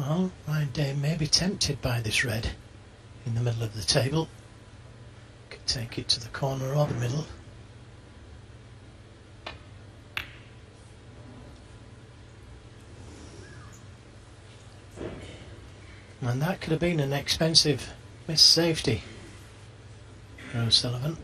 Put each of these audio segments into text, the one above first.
Well, Ryan Day may be tempted by this red in the middle of the table. Could take it to the corner or the middle. And that could have been an expensive missed safety for O'Sullivan.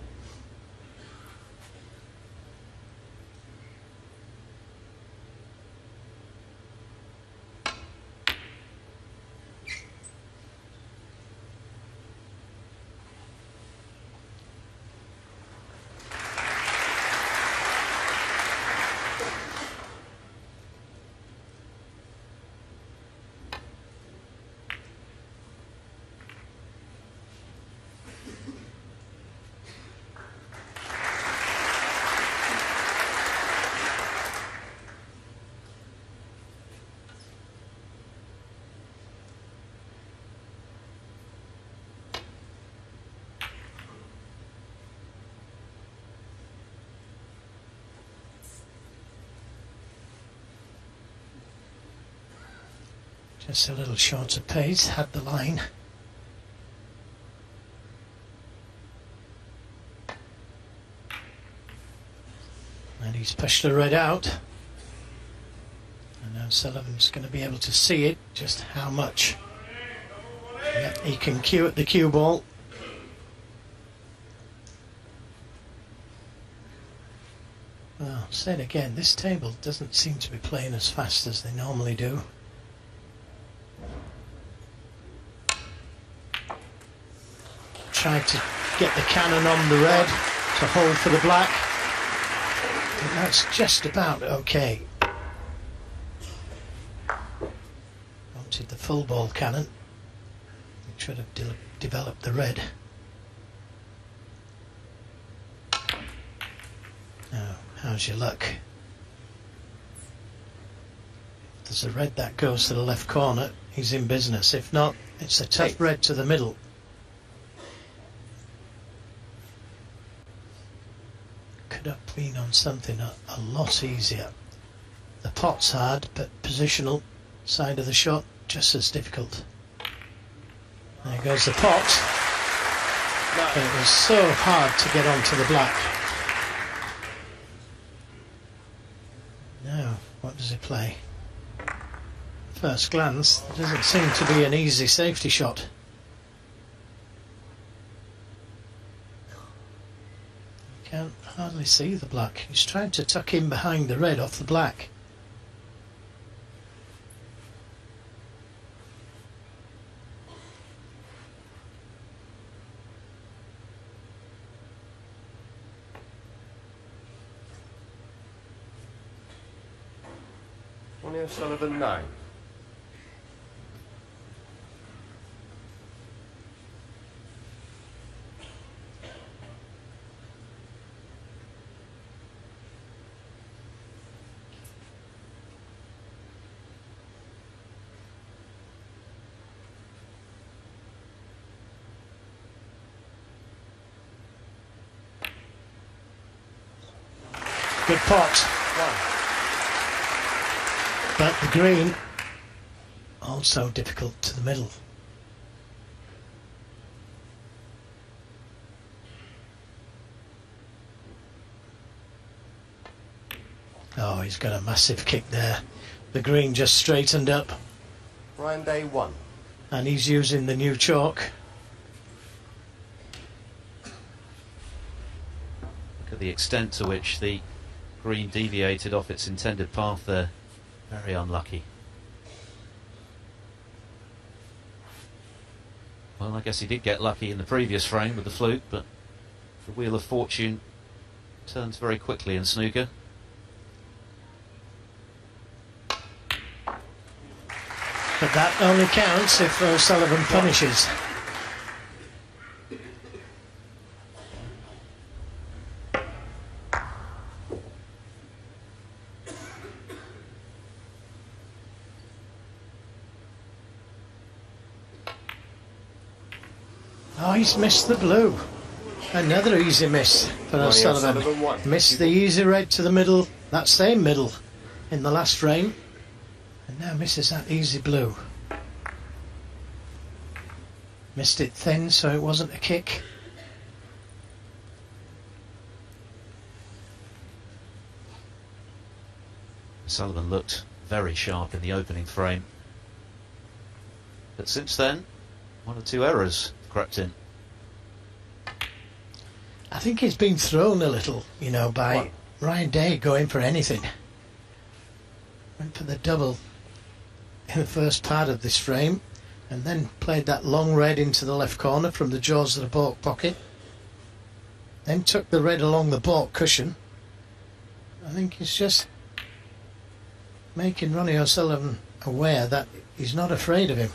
Just a little short of pace, had the line. And he's pushed the red out. And now Sullivan's going to be able to see it, just how much. Yep, he can cue at the cue ball. Well, said again, this table doesn't seem to be playing as fast as they normally do. Tried to get the cannon on the red to hold for the black, and that's just about okay. Wanted the full ball cannon. He should have developed the red. Now, how's your luck? If there's a red that goes to the left corner, he's in business. If not, it's a tough red to the middle. Could have been on something a lot easier. The pot's hard, but positional side of the shot just as difficult. There goes the pot. But it was so hard to get onto the black. Now, what does he play? First glance, there doesn't seem to be an easy safety shot. Can't hardly see the black. He's trying to tuck in behind the red off the black. Ronnie'o'sullivan 9. Good pot. But the green also difficult to the middle. Oh, he's got a massive kick there. The green just straightened up. Ryan Day 1. And he's using the new chalk. Look at the extent to which the green deviated off its intended path there. Very unlucky. Well, I guess he did get lucky in the previous frame with the fluke, but the wheel of fortune turns very quickly in snooker. But that only counts if O'Sullivan punishes. Oh, he's missed the blue. Another easy miss for O'Sullivan. Missed the easy red to the middle, that same middle in the last frame, and now misses that easy blue. Missed it thin, so it wasn't a kick. Sullivan looked very sharp in the opening frame, but since then, one or two errors crept in. I think he's been thrown a little, you know, by Ryan Day going for anything. Went for the double in the first part of this frame, and then played that long red into the left corner from the jaws of the baulk pocket. Then took the red along the baulk cushion. I think he's just making Ronnie O'Sullivan aware that he's not afraid of him.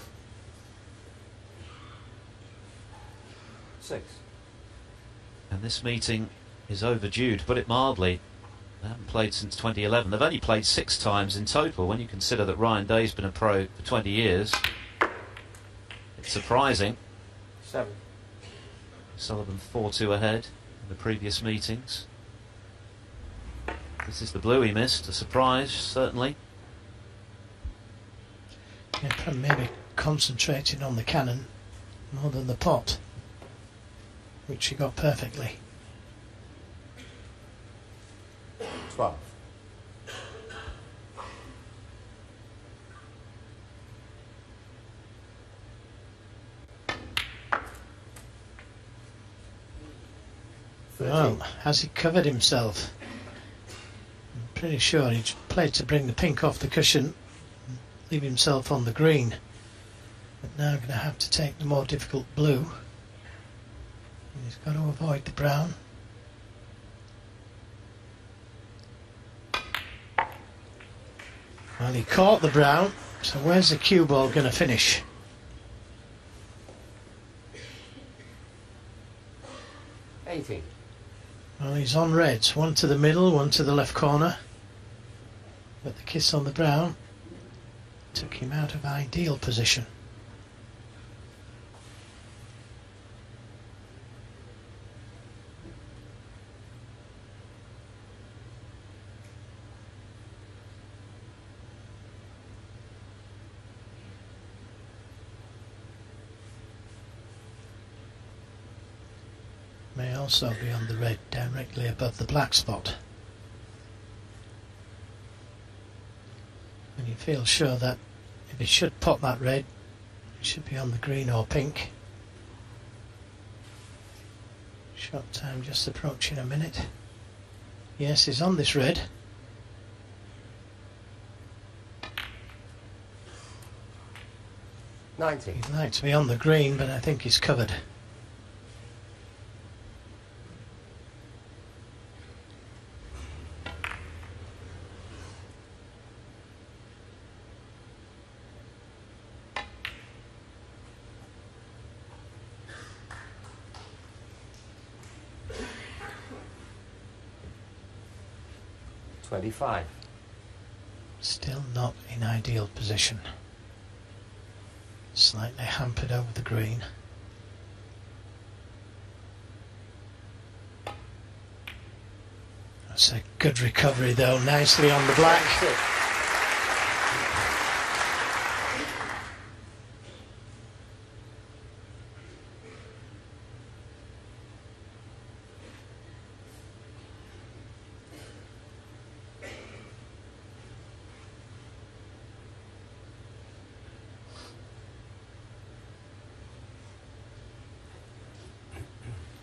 6. And this meeting is overdue, to put it mildly. They haven't played since 2011. They've only played 6 times in total. When you consider that Ryan Day's been a pro for 20 years, it's surprising. 7. Sullivan 4-2 ahead in the previous meetings. This is the blue he missed, a surprise, certainly. Yeah, maybe concentrating on the cannon more than the pot, which he got perfectly. 12. Well, has he covered himself? I'm pretty sure he played to bring the pink off the cushion, leave himself on the green. But now going to have to take the more difficult blue. And he's got to avoid the brown. Well, he caught the brown, so where's the cue ball going to finish? 18. Well, he's on reds, one to the middle, one to the left corner. But the kiss on the brown took him out of ideal position. May also be on the red directly above the black spot. And you feel sure that if he should pop that red, it should be on the green or pink. Shot time just approaching a minute. Yes, he's on this red. 19. He'd like to be on the green, but I think he's covered. $25. Still not in ideal position. Slightly hampered over the green. That's a good recovery though, nicely on the black. 26.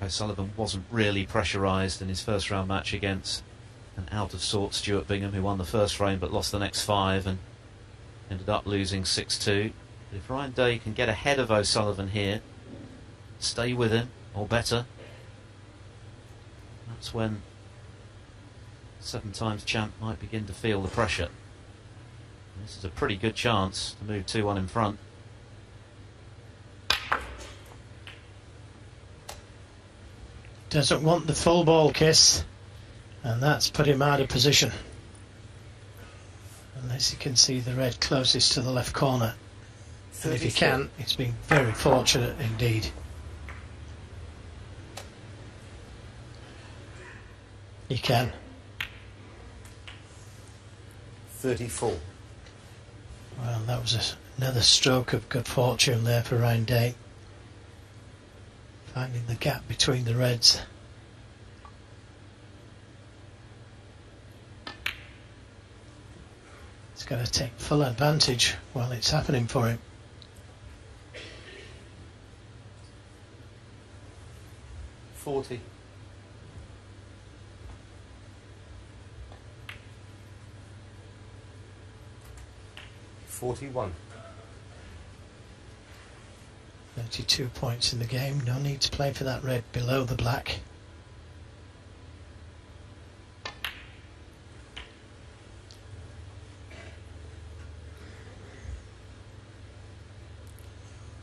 Sullivan wasn't really pressurised in his first round match against an out of sorts Stuart Bingham, who won the first frame but lost the next 5 and ended up losing 6-2. But if Ryan Day can get ahead of O'Sullivan here, stay with him or better, that's when 7 times champ might begin to feel the pressure. And this is a pretty good chance to move 2-1 in front. Doesn't want the full ball kiss, and that's put him out of position. Unless he can see the red closest to the left corner. And if he can, it's been very fortunate indeed. He can. 34. Well, that was another stroke of good fortune there for Ryan Day. Finding the gap between the reds. He's got to take full advantage while it's happening for him. $40. 41. 32 points in the game. No need to play for that red below the black.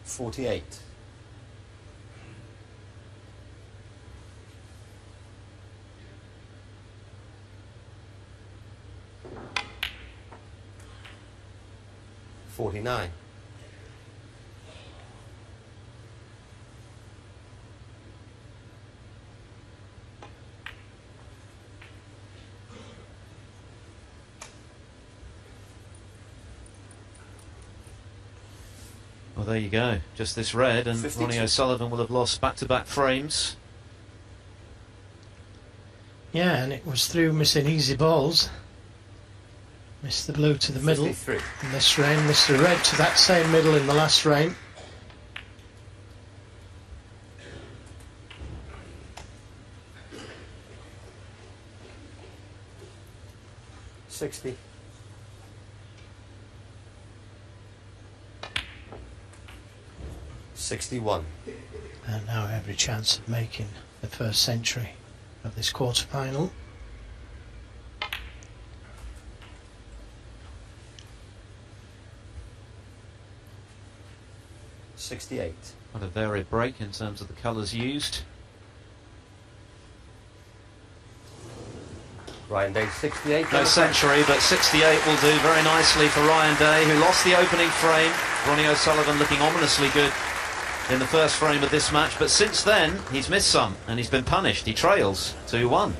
$48. 49. 'Well, there you go. Just this red, and 52. Ronnie'o'Sullivan will have lost back-to-back frames. Yeah, and it was through missing easy balls. Missed the blue to the middle 53. in this frame, missed the red to that same middle in the last frame. $60. 61. And now every chance of making the first century of this quarter-final. $68. Quite a varied break in terms of the colours used. Ryan Day 68. No century, but 68 will do very nicely for Ryan Day, who lost the opening frame. Ronnie'o'Sullivan looking ominously good in the first frame of this match, but since then he's missed some and he's been punished. He trails 2-1.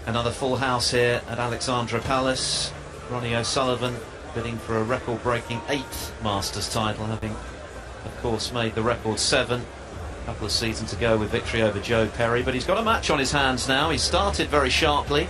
Another full house here at Alexandra Palace. Ronnie'o'Sullivan bidding for a record-breaking 8th Masters title, having of course made the record 7 a couple of seasons ago with victory over Joe Perry. But he's got a match on his hands now. He started very sharply,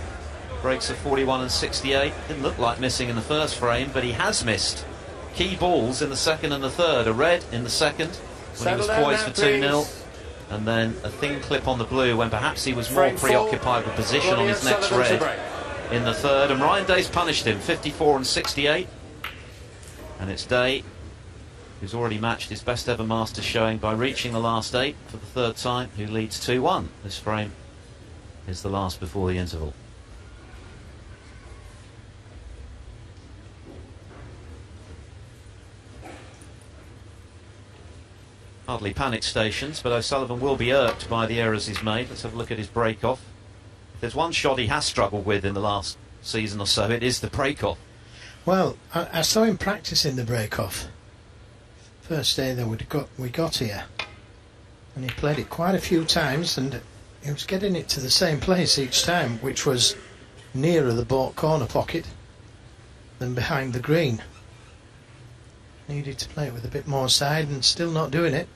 breaks of 41 and 68. Didn't look like missing in the first frame, but he has missed key balls in the second and the third. A red in the second when he was poised for 2-0. And then a thin clip on the blue when perhaps he was more preoccupied with position on his next red in the third. And Ryan Day's punished him, 54 and 68. And it's Day who's already matched his best ever Masters showing by reaching the last 8 for the third time, who leads 2-1. This frame is the last before the interval. Hardly panic stations, but O'Sullivan will be irked by the errors he's made. Let's have a look at his break-off. If there's one shot he has struggled with in the last season or so, it is the break-off. Well, I saw him practicing the break-off. First day that we got here. And he played it quite a few times, and he was getting it to the same place each time, which was nearer the baulk corner pocket than behind the green. Needed to play it with a bit more side and still not doing it.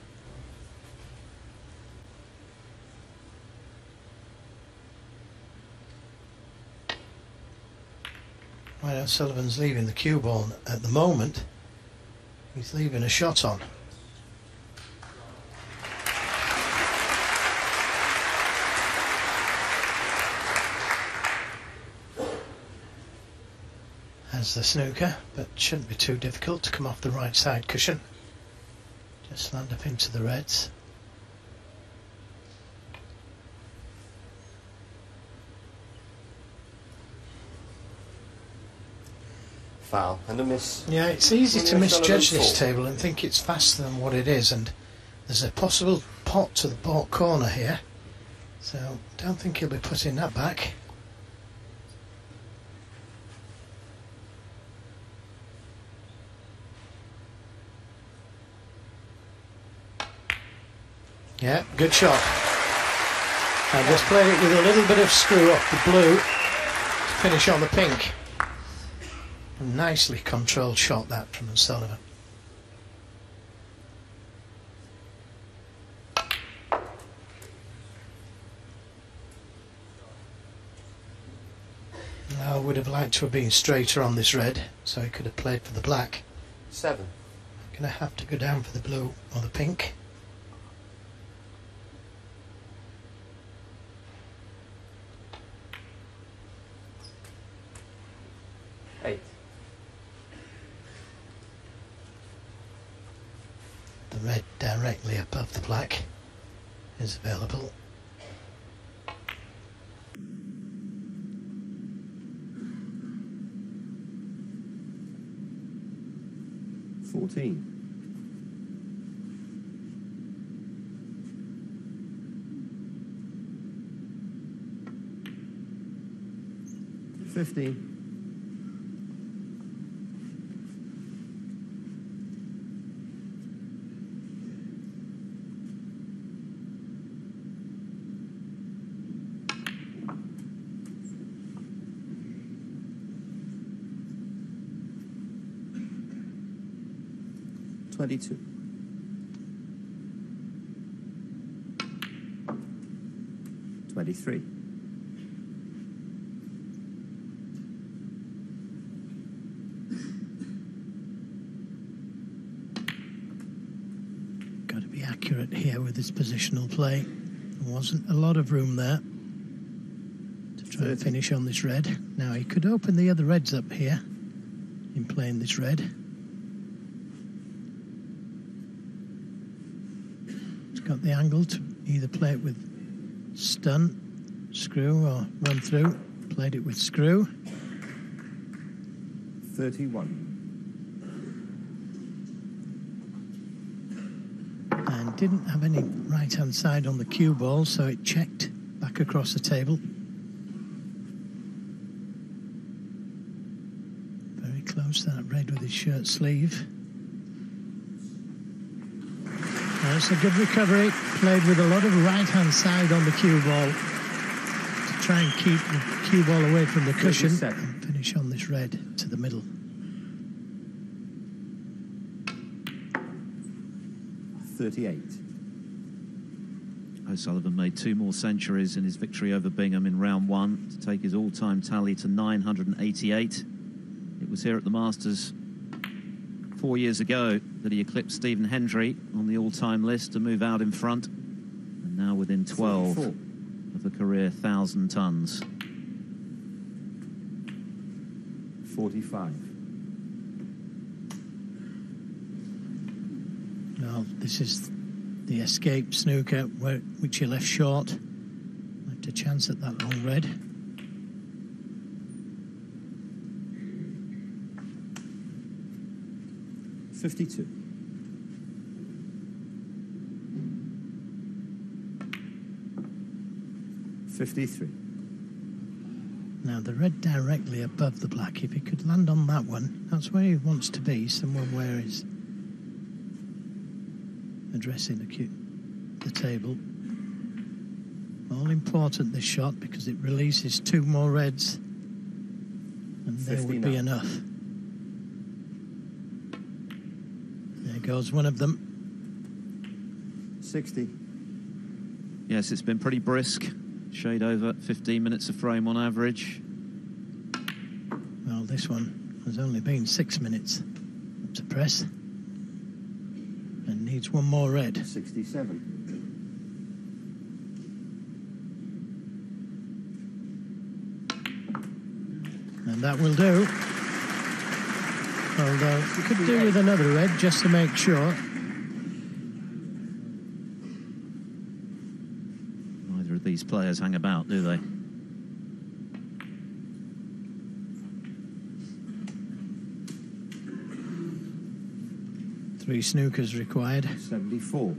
Ronnie'o'Sullivan's leaving the cue ball at the moment. He's leaving a shot on. As the snooker, but shouldn't be too difficult to come off the right side cushion. Just land up into the reds. Foul and a miss. Yeah, it's easy to misjudge this Full. table and think it's faster than what it is, and there's a possible pot to the baulk corner here, so don't think he'll be putting that back. Yeah, good shot. I just played it with a little bit of screw off the blue to finish on the pink. A nicely controlled shot that from O'Sullivan. I would have liked to have been straighter on this red, so he could have played for the black. 7. I'm going to have to go down for the blue or the pink. The red directly above the black is available. $14. $15. $22. $23. Got to be accurate here with his positional play. There wasn't a lot of room there to try and finish on this red. Now he could open the other reds up here in playing this red. Got the angle to either play it with stun, screw, or run through. Played it with screw. 31. And didn't have any right hand side on the cue ball, so it checked back across the table. Very close to that red with his shirt sleeve. That's a good recovery, played with a lot of right-hand side on the cue ball to try and keep the cue ball away from the cushion and finish on this red to the middle. 38. O'Sullivan made 2 more centuries in his victory over Bingham in round 1 to take his all-time tally to 988. It was here at the Masters 4 years ago that he eclipsed Stephen Hendry on the all-time list to move out in front, and now within 12 of the career 1,000 tons. 45. Well, this is the escape snooker which he left short. Left a chance at that long red. $52. $53. Now the red directly above the black, if he could land on that one, that's where he wants to be, somewhere where he's addressing the table. All important this shot because it releases 2 more reds and there would be enough. There goes one of them. 60. Yes, it's been pretty brisk. Shade over 15 minutes a frame on average. Well, Well, this one has only been 6 minutes up to press and needs one more red. 67. And that will do. Although you could do with another red just to make sure. Neither of these players hang about, do they? Three snookers required. 74.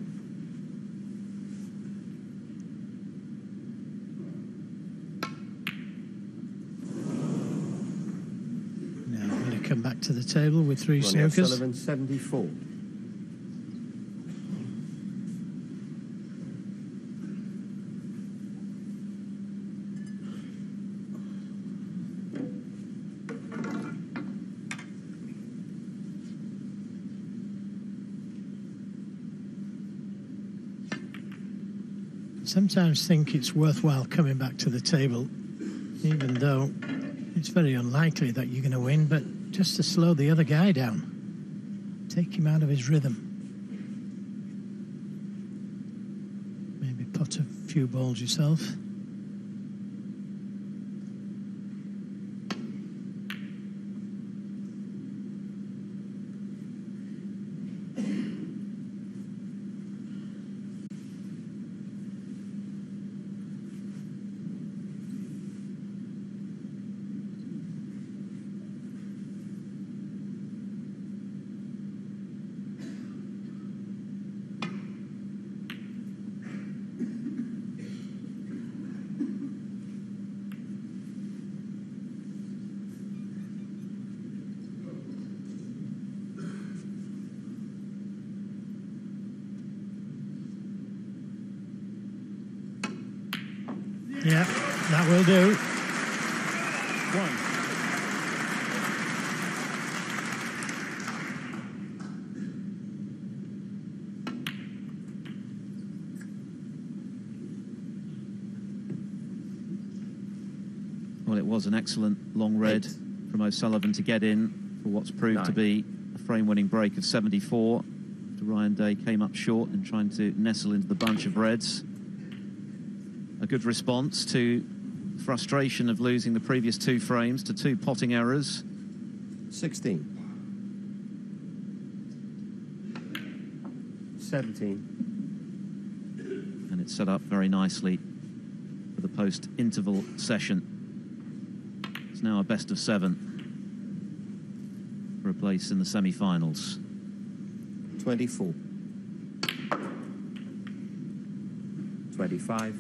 Now will he come back to the table with three snookers? Ronnie'o'Sullivan, 74. Sometimes think it's worthwhile coming back to the table, even though it's very unlikely that you're going to win, but just to slow the other guy down, take him out of his rhythm. Maybe pot a few balls yourself. Yeah, that will do. 1. Well, it was an excellent long red from O'Sullivan to get in for what's proved to be a frame-winning break of 74. Ryan Day came up short and trying to nestle into the bunch of reds. A good response to frustration of losing the previous 2 frames to 2 potting errors. 16. 17. And it's set up very nicely for the post-interval session. It's now a best of 7 for a place in the semi-finals. 24. 25.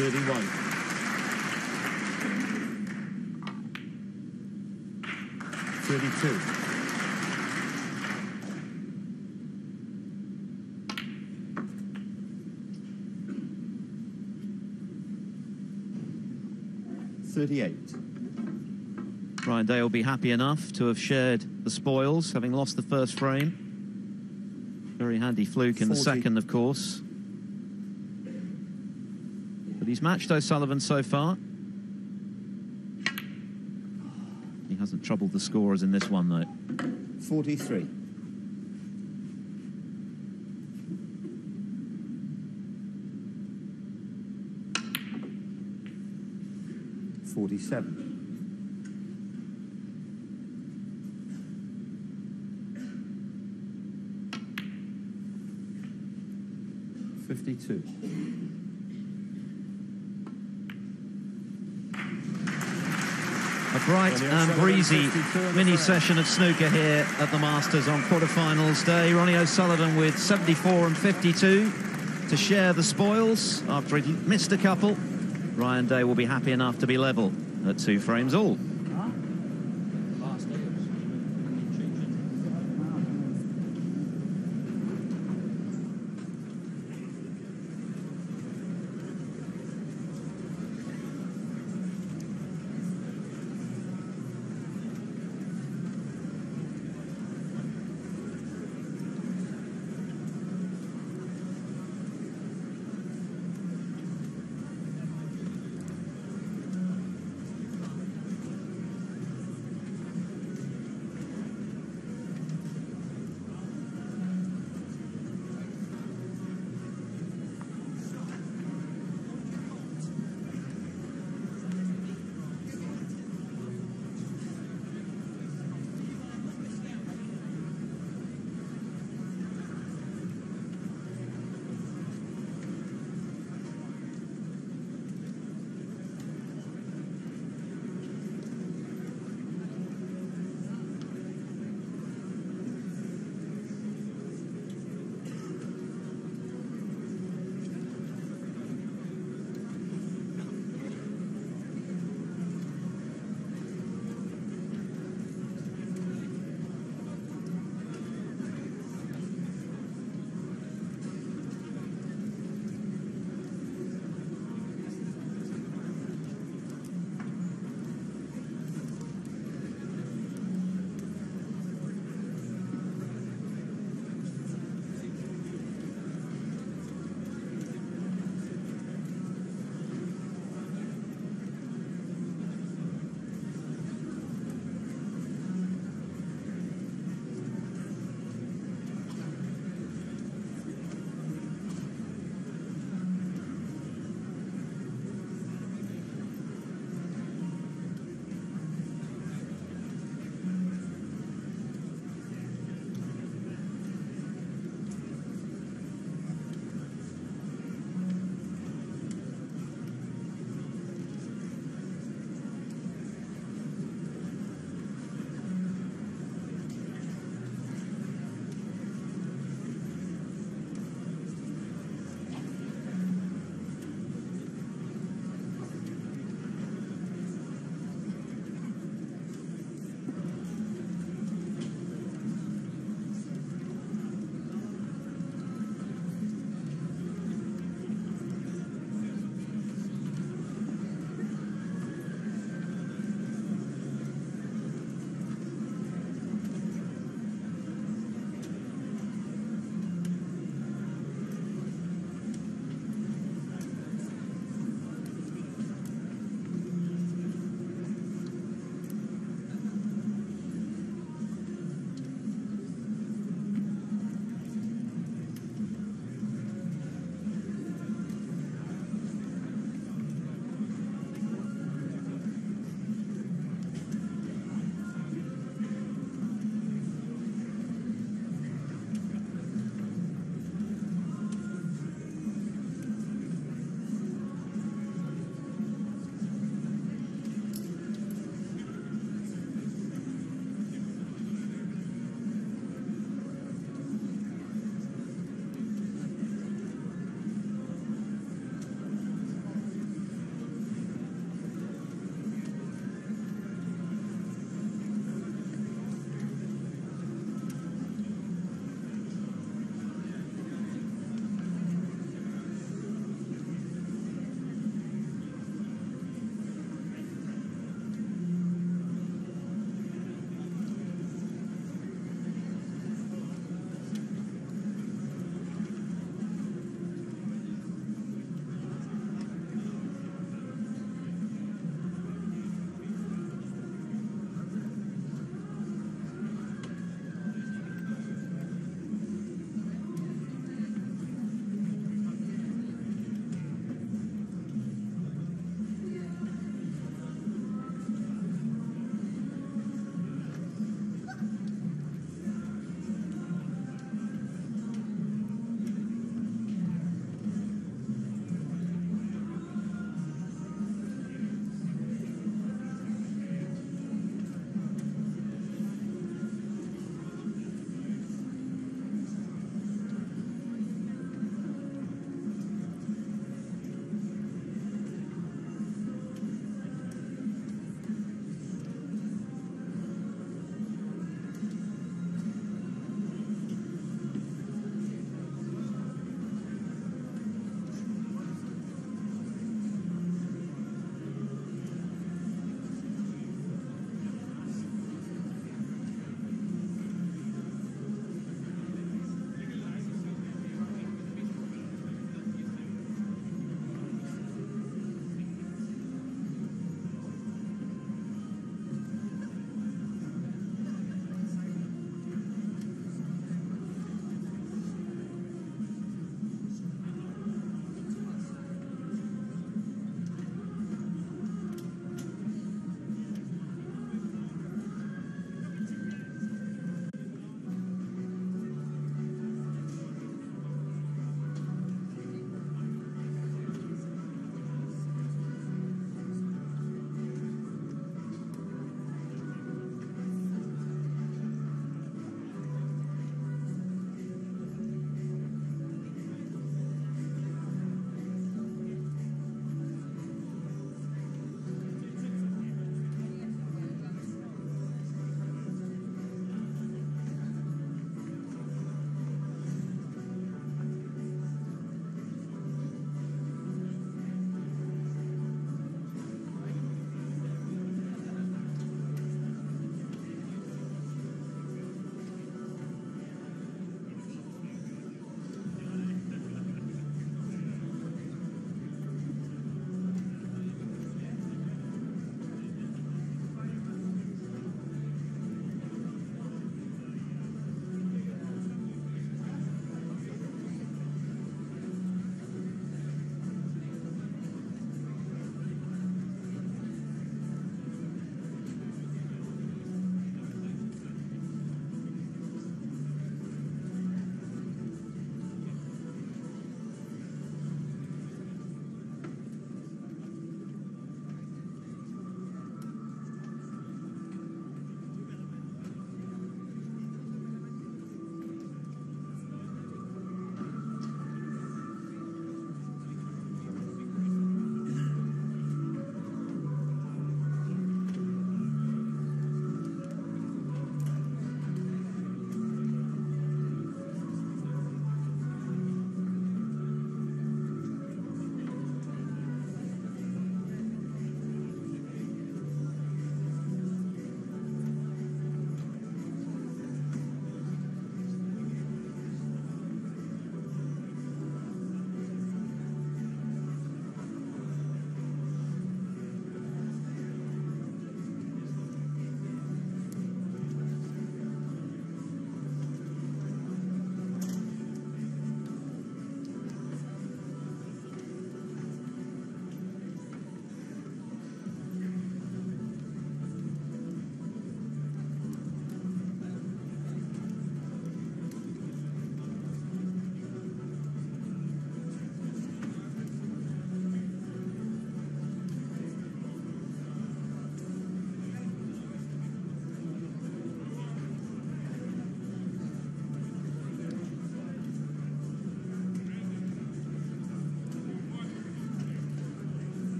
31. 32. 38. Ryan Day will be happy enough to have shared the spoils, having lost the first frame. Very handy fluke in 40. the second, of course. But he's matched O'Sullivan so far. He hasn't troubled the scorers in this one, though. 43. 47. 52. A bright and breezy mini session of snooker here at the Masters on quarterfinals day. Ronnie O'Sullivan with 74 and 52 to share the spoils after he missed a couple. Ryan Day will be happy enough to be level at 2 frames all.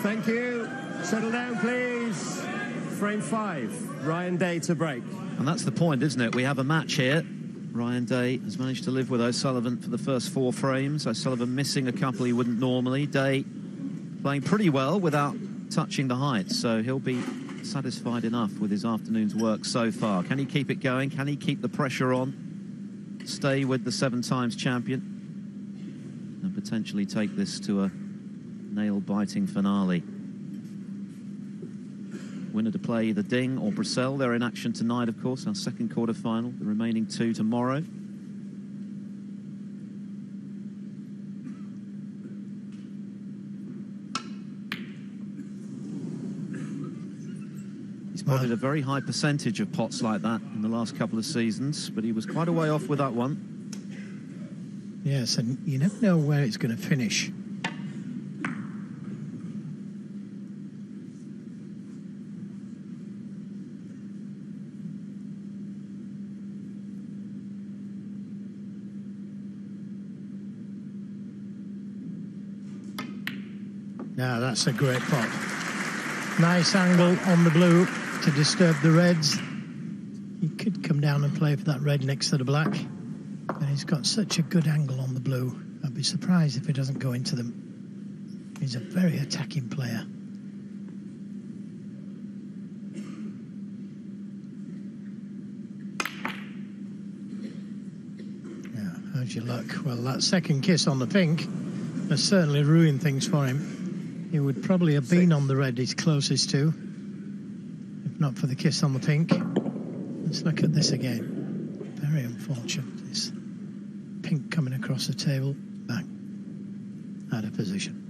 Thank you. Settle down, please. Frame 5, Ryan Day to break. And that's the point, isn't it? We have a match here. Ryan Day has managed to live with O'Sullivan for the first 4 frames. O'Sullivan missing a couple he wouldn't normally. Day playing pretty well without touching the heights, so he'll be satisfied enough with his afternoon's work so far. Can he keep it going? Can he keep the pressure on? Stay with the 7 times champion and potentially take this to a nail-biting finale. Winner to play either Ding or Brissell. They're in action tonight, of course, our second quarter-final. The remaining 2 tomorrow. He's played a very high percentage of pots like that in the last couple of seasons, but he was quite a way off with that one. Yes, and you never know where it's going to finish. Now that's a great pot. Nice angle on the blue to disturb the reds. He could come down and play for that red next to the black. And he's got such a good angle on the blue. I'd be surprised if he doesn't go into them. He's a very attacking player. Yeah, how's your luck? Well, that second kiss on the pink has certainly ruined things for him. He would probably have been on the red he's closest to, if not for the kiss on the pink. Let's look at this again. Very unfortunate. This pink coming across the table, bang, out of position.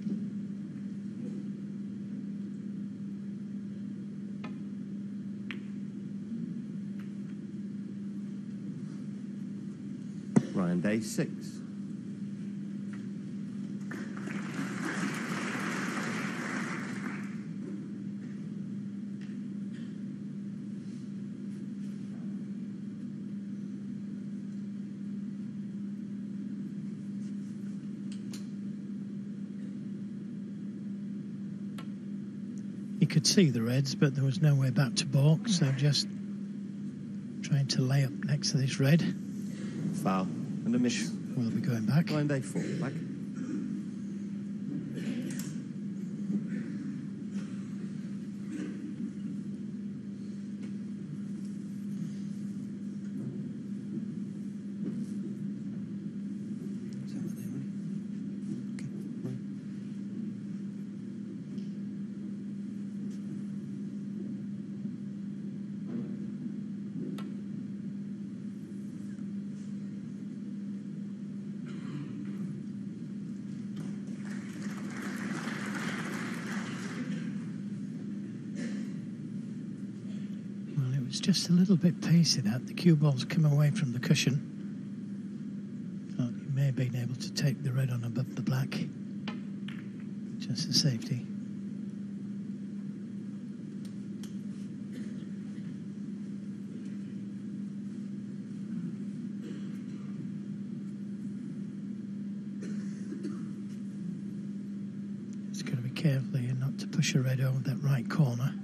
Ryan Day 6. He could see the reds, but there was no way back to balk, so just trying to lay up next to this red. Foul and a miss. We'll be going back. Ryan Day 4, back. Just a little bit pacey that. The cue ball's come away from the cushion. Thought he may have been able to take the red on above the black. Just for safety. Just got to be careful here not to push a red over that right corner.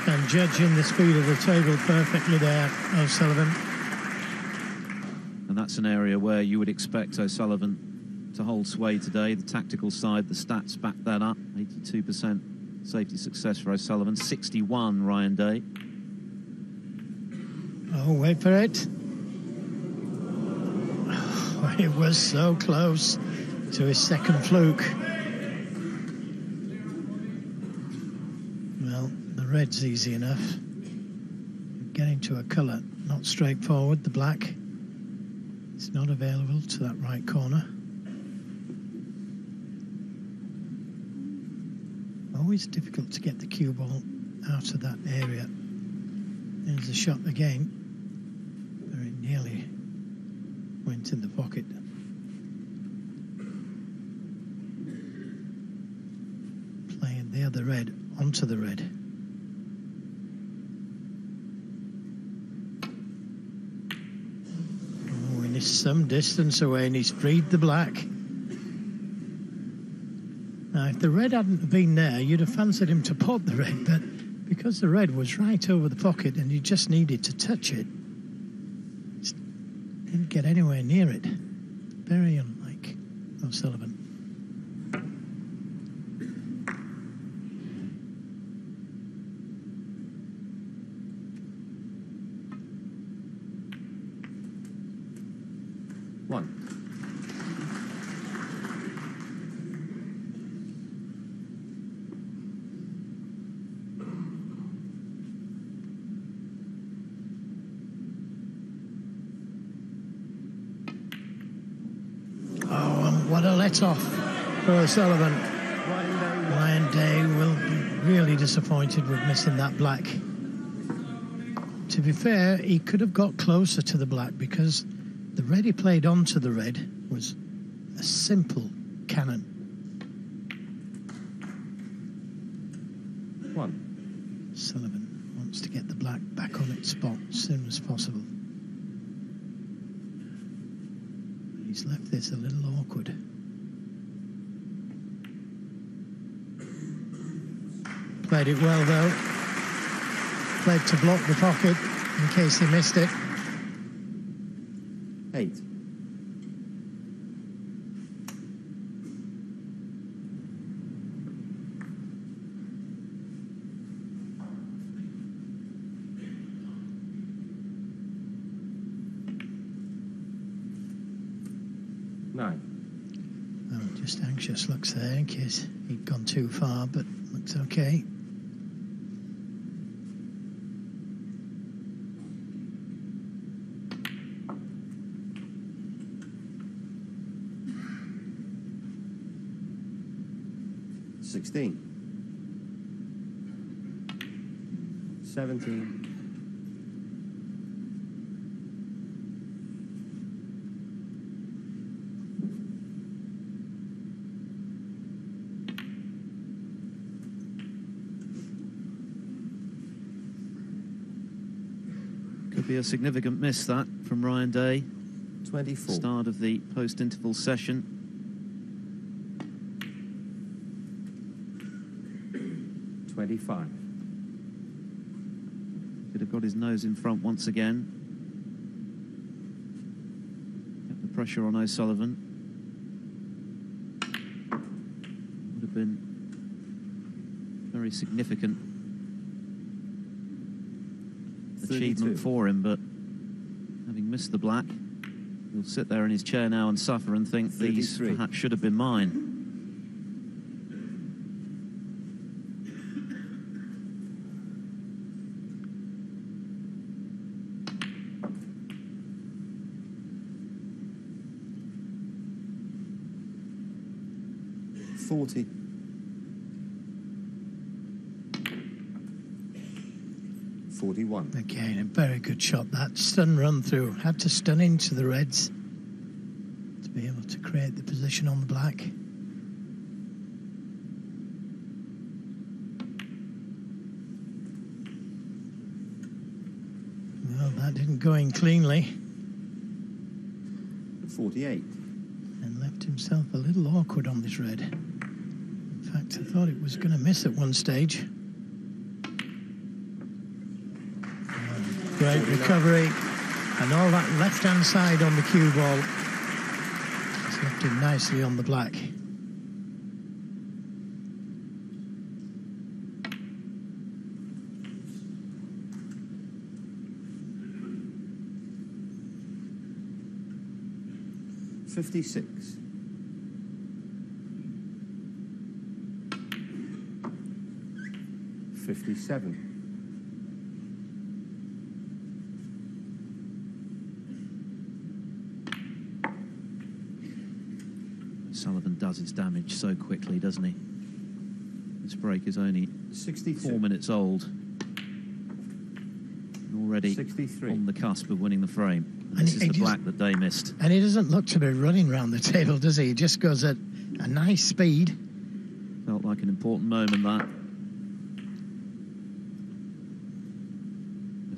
And judging the speed of the table perfectly there, O'Sullivan. And that's an area where you would expect O'Sullivan to hold sway today. The tactical side, the stats back that up. 82% safety success for O'Sullivan, 61 Ryan Day. Oh, wait for it. Oh, it was so close to his second fluke. Red's easy enough. Getting to a colour, not straightforward. The black is not available to that right corner. Always difficult to get the cue ball out of that area. There's a shot again. Very nearly went in the pocket. Playing the other red onto the red. missed some distance away, and he's freed the black. Now, if the red hadn't been there, you'd have fancied him to pot the red, but because the red was right over the pocket and you just needed to touch it, didn't get anywhere near it. Very unlike O'Sullivan. What a let-off for O'Sullivan. Ryan Day will be really disappointed with missing that black. To be fair, he could have got closer to the black because the red he played onto the red was a simple cannon. Sullivan wants to get the black back on its spot as soon as possible. He's left this a little awkward. Played it well though. Played to block the pocket in case he missed it. 8. Just anxious looks there in case he'd gone too far, but looks okay. $16. 17. Could be a significant miss, that, from Ryan Day. 24. Start of the post-interval session. 25. Could have got his nose in front once again. Kept the pressure on O'Sullivan. Would have been very significant achievement for him, but having missed the black, he'll sit there in his chair now and suffer and think 33. These perhaps should have been mine. $40. 41. Again, a very good shot. That stun run through. Had to stun into the reds to be able to create the position on the black. Well, that didn't go in cleanly. 48. And left himself a little awkward on this red. In fact, I thought it was going to miss at one stage. Great recovery, and all that left-hand side on the cue ball has left him nicely on the black. $56. 57. Sullivan does his damage so quickly, doesn't he? This break is only 4 minutes old. And already 63. On the cusp of winning the frame. And this is the black that Day missed. And he doesn't look to be running around the table, does he? He just goes at a nice speed. Felt like an important moment, that.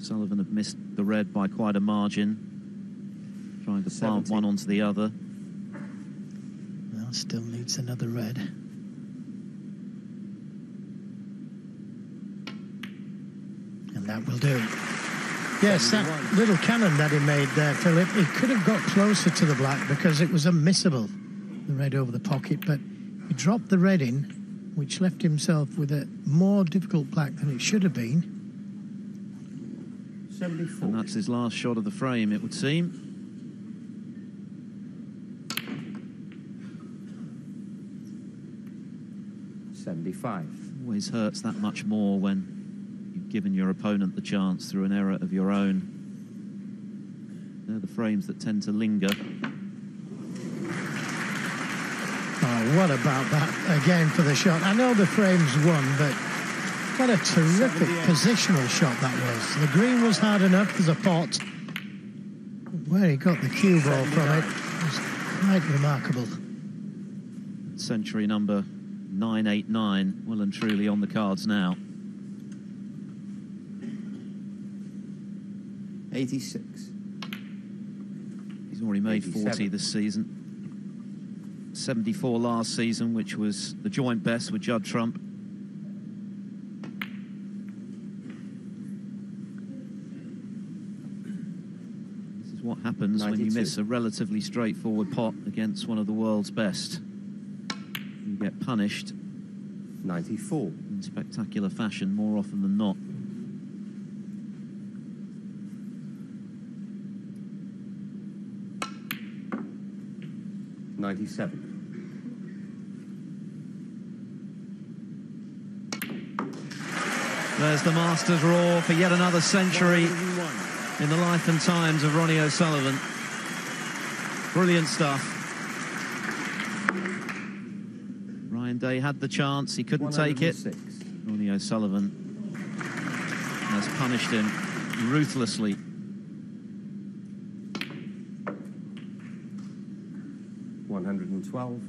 Sullivan had missed the red by quite a margin. trying to plant one onto the other. Well, still needs another red. And that will do. Yes, that little cannon that he made there, Philip, he could have got closer to the black because it was unmissable, the red over the pocket, but he dropped the red in, which left himself with a more difficult black than it should have been. 74. And that's his last shot of the frame, it would seem. Always hurts that much more when you've given your opponent the chance through an error of your own. They're the frames that tend to linger. Oh, what about that again for the shot? I know the frame's won, but what a terrific positional shot that was. The green was hard enough as a pot. Where he got the cue ball from it was quite remarkable. Century number 989, well and truly on the cards now. 86. He's already made 87. 40 this season. 74 last season, which was the joint best with Judd Trump. This is what happens 92. when you miss a relatively straightforward pot against one of the world's best. You get punished 94. in spectacular fashion more often than not. There's the Masters roar for yet another century in the life and times of Ronnie O'Sullivan. Brilliant stuff. Ryan Day had the chance, he couldn't take it. Ronnie O'Sullivan has punished him ruthlessly. $112.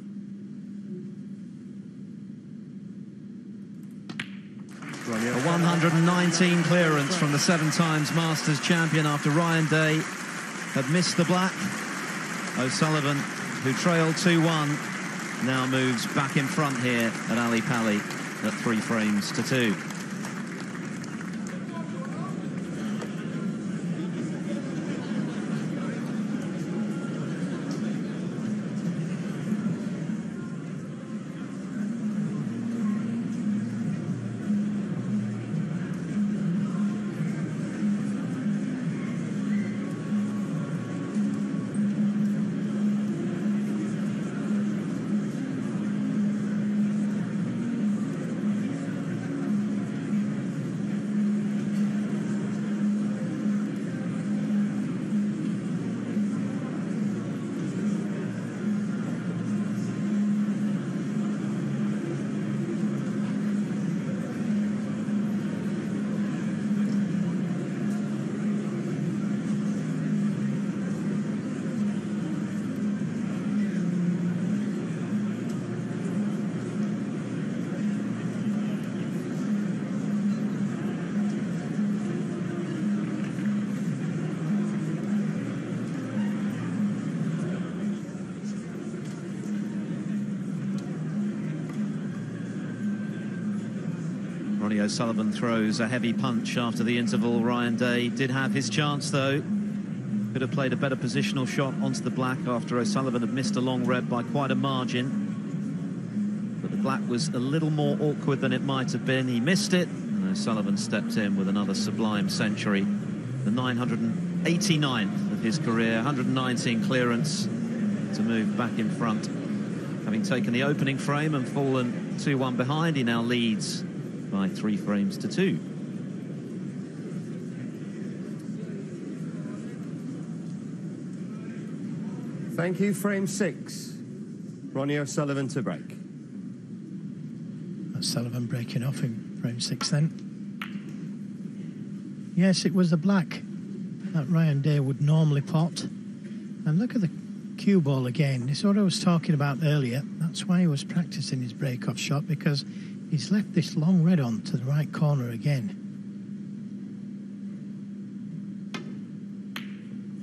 A 119 clearance from the 7 times Masters champion after Ryan Day had missed the black. O'Sullivan, who trailed 2-1, now moves back in front here at Ali Pali at 3 frames to 2. Ronnie O'Sullivan throws a heavy punch after the interval. Ryan Day did have his chance, though. Could have played a better positional shot onto the black after O'Sullivan had missed a long red by quite a margin. But the black was a little more awkward than it might have been. He missed it, and O'Sullivan stepped in with another sublime century. The 989th of his career, 119 clearance to move back in front. Having taken the opening frame and fallen 2-1 behind, he now leads by 3 frames to 2. Thank you, frame 6. Ronnie O'Sullivan to break. O'Sullivan breaking off in frame 6 then. Yes, it was the black that Ryan Day would normally pot. And look at the cue ball again. This is what I was talking about earlier. That's why he was practicing his break-off shot, because he's left this long red on to the right corner again.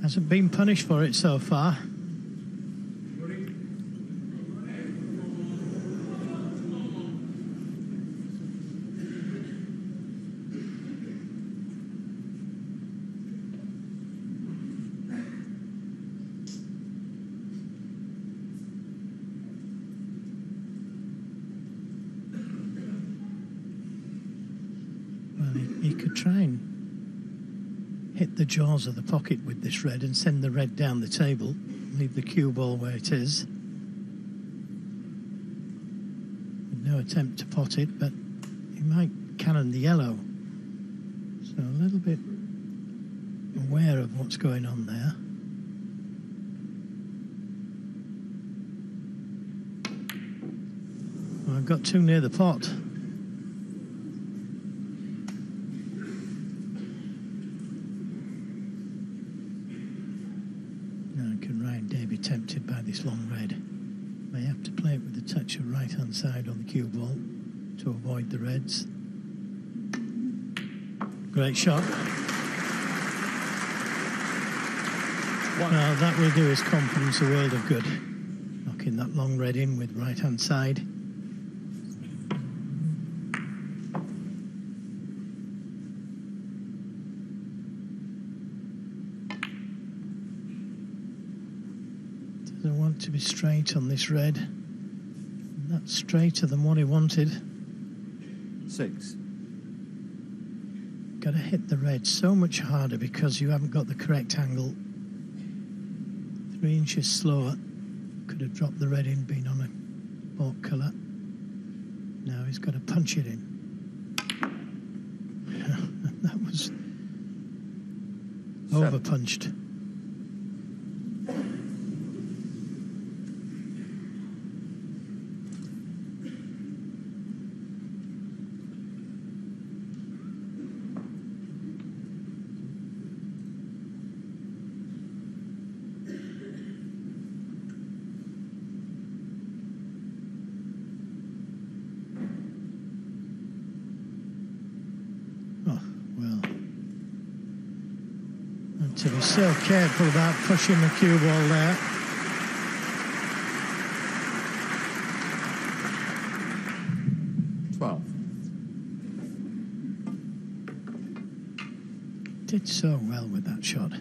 Hasn't been punished for it so far. Well, he could try and hit the jaws of the pocket with this red and send the red down the table, leave the cue ball where it is. With no attempt to pot it, but he might cannon the yellow. So a little bit aware of what's going on there. Well, I've got too near the pot. Tempted by this long red. May have to play it with a touch of right hand side on the cue ball to avoid the reds. Great shot. Well, that will do his confidence a world of good. Knocking that long red in with right hand side. Doesn't want to be straight on this red. That's straighter than what he wanted. 6. Got to hit the red so much harder because you haven't got the correct angle. 3 inches slower. Could have dropped the red in, been on a balk colour. Now he's got to punch it in. That was over-punched. To be so careful about pushing the cue ball there. Did so well with that shot.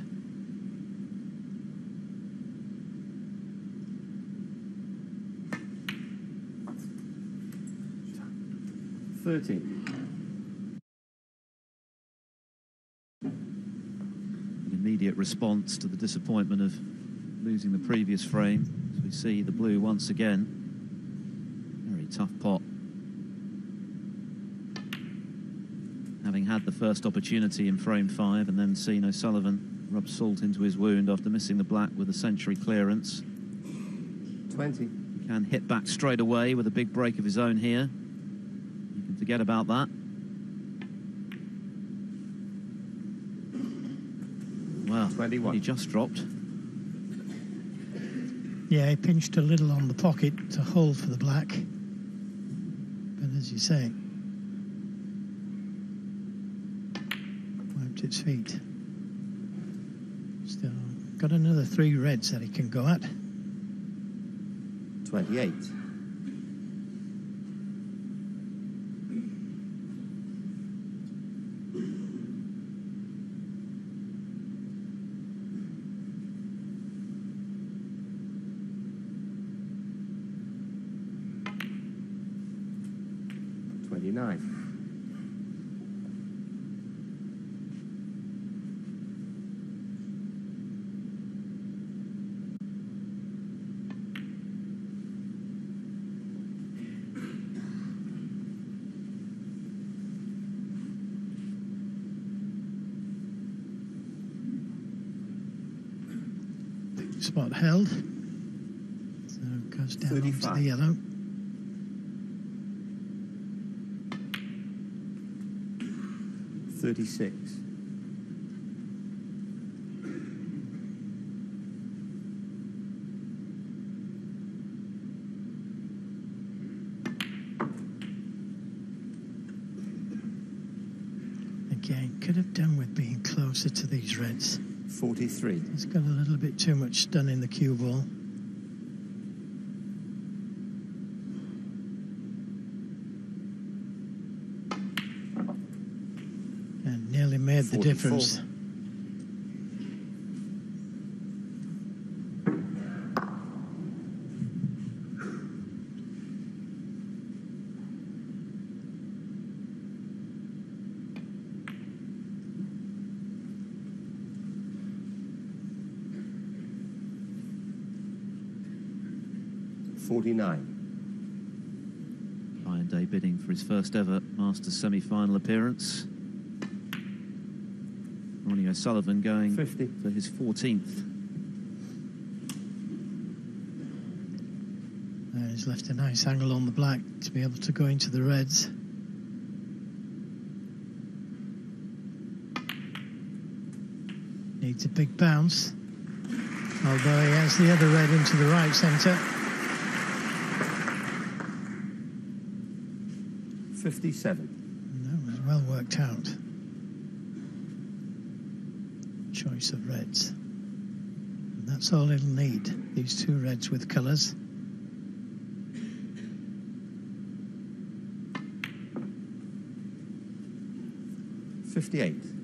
Immediate response to the disappointment of losing the previous frame. As we see the blue once again. Very tough pot. Having had the first opportunity in frame 5 and then seen O'Sullivan rub salt into his wound after missing the black with a century clearance. 20. He can hit back straight away with a big break of his own here. You can forget about that. Well, 21. He just dropped. Yeah, he pinched a little on the pocket to hold for the black. But as you say, wiped its feet. Still got another 3 reds that he can go at. 28. Spot held, so it goes down 35. onto the yellow. $36. Again, could have done with being closer to these reds. 43. He's got a little bit too much done in the cue ball. And nearly made 44. the difference. Ryan Day bidding for his first ever Masters semi-final appearance. Ronnie'o'Sullivan going 50. for his 14th. He's left a nice angle on the black to be able to go into the reds. Needs a big bounce, although he has the other red into the right centre. 57. That was well worked out. Choice of reds. And that's all it'll need, these two reds with colours. $58.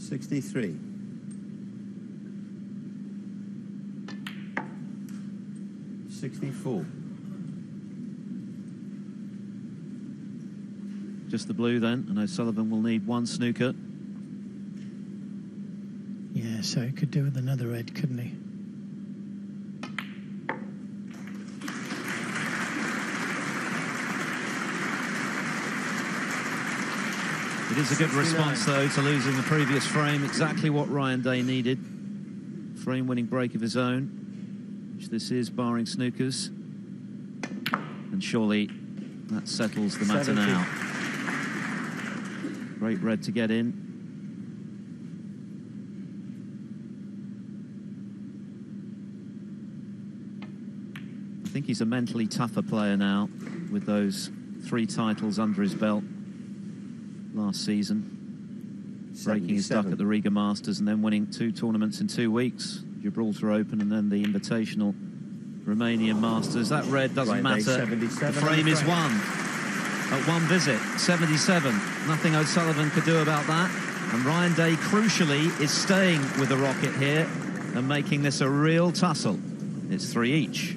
$63. $64. Just the blue then, and O'Sullivan will need one snooker. Yeah, so he could do with another red, couldn't he? It is a good 69. response, though, to losing the previous frame. Exactly what Ryan Day needed. Frame-winning break of his own, which this is, barring snookers. And surely that settles the matter 70. now. Great red to get in. I think he's a mentally tougher player now, with those 3 titles under his belt last season, breaking his duck at the Riga Masters and then winning 2 tournaments in 2 weeks, Gibraltar Open and then the Invitational Romanian Masters. That red doesn't matter. The frame is won at one visit, 77. Nothing O'Sullivan could do about that. And Ryan Day, crucially, is staying with the rocket here and making this a real tussle. It's 3 each.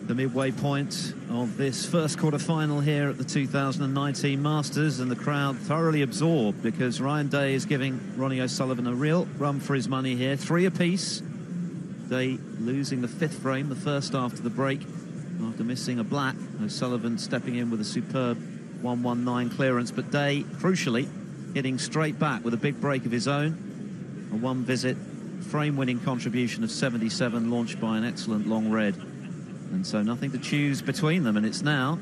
The midway point of this first quarter-final here at the 2019 Masters, and the crowd thoroughly absorbed because Ryan Day is giving Ronnie'o'Sullivan a real run for his money here. 3 apiece. Day losing the 5th frame, the first after the break, after missing a black. O'Sullivan stepping in with a superb 119 clearance, but Day, crucially, hitting straight back with a big break of his own. A one-visit frame-winning contribution of 77, launched by an excellent long red. And so nothing to choose between them, and it's now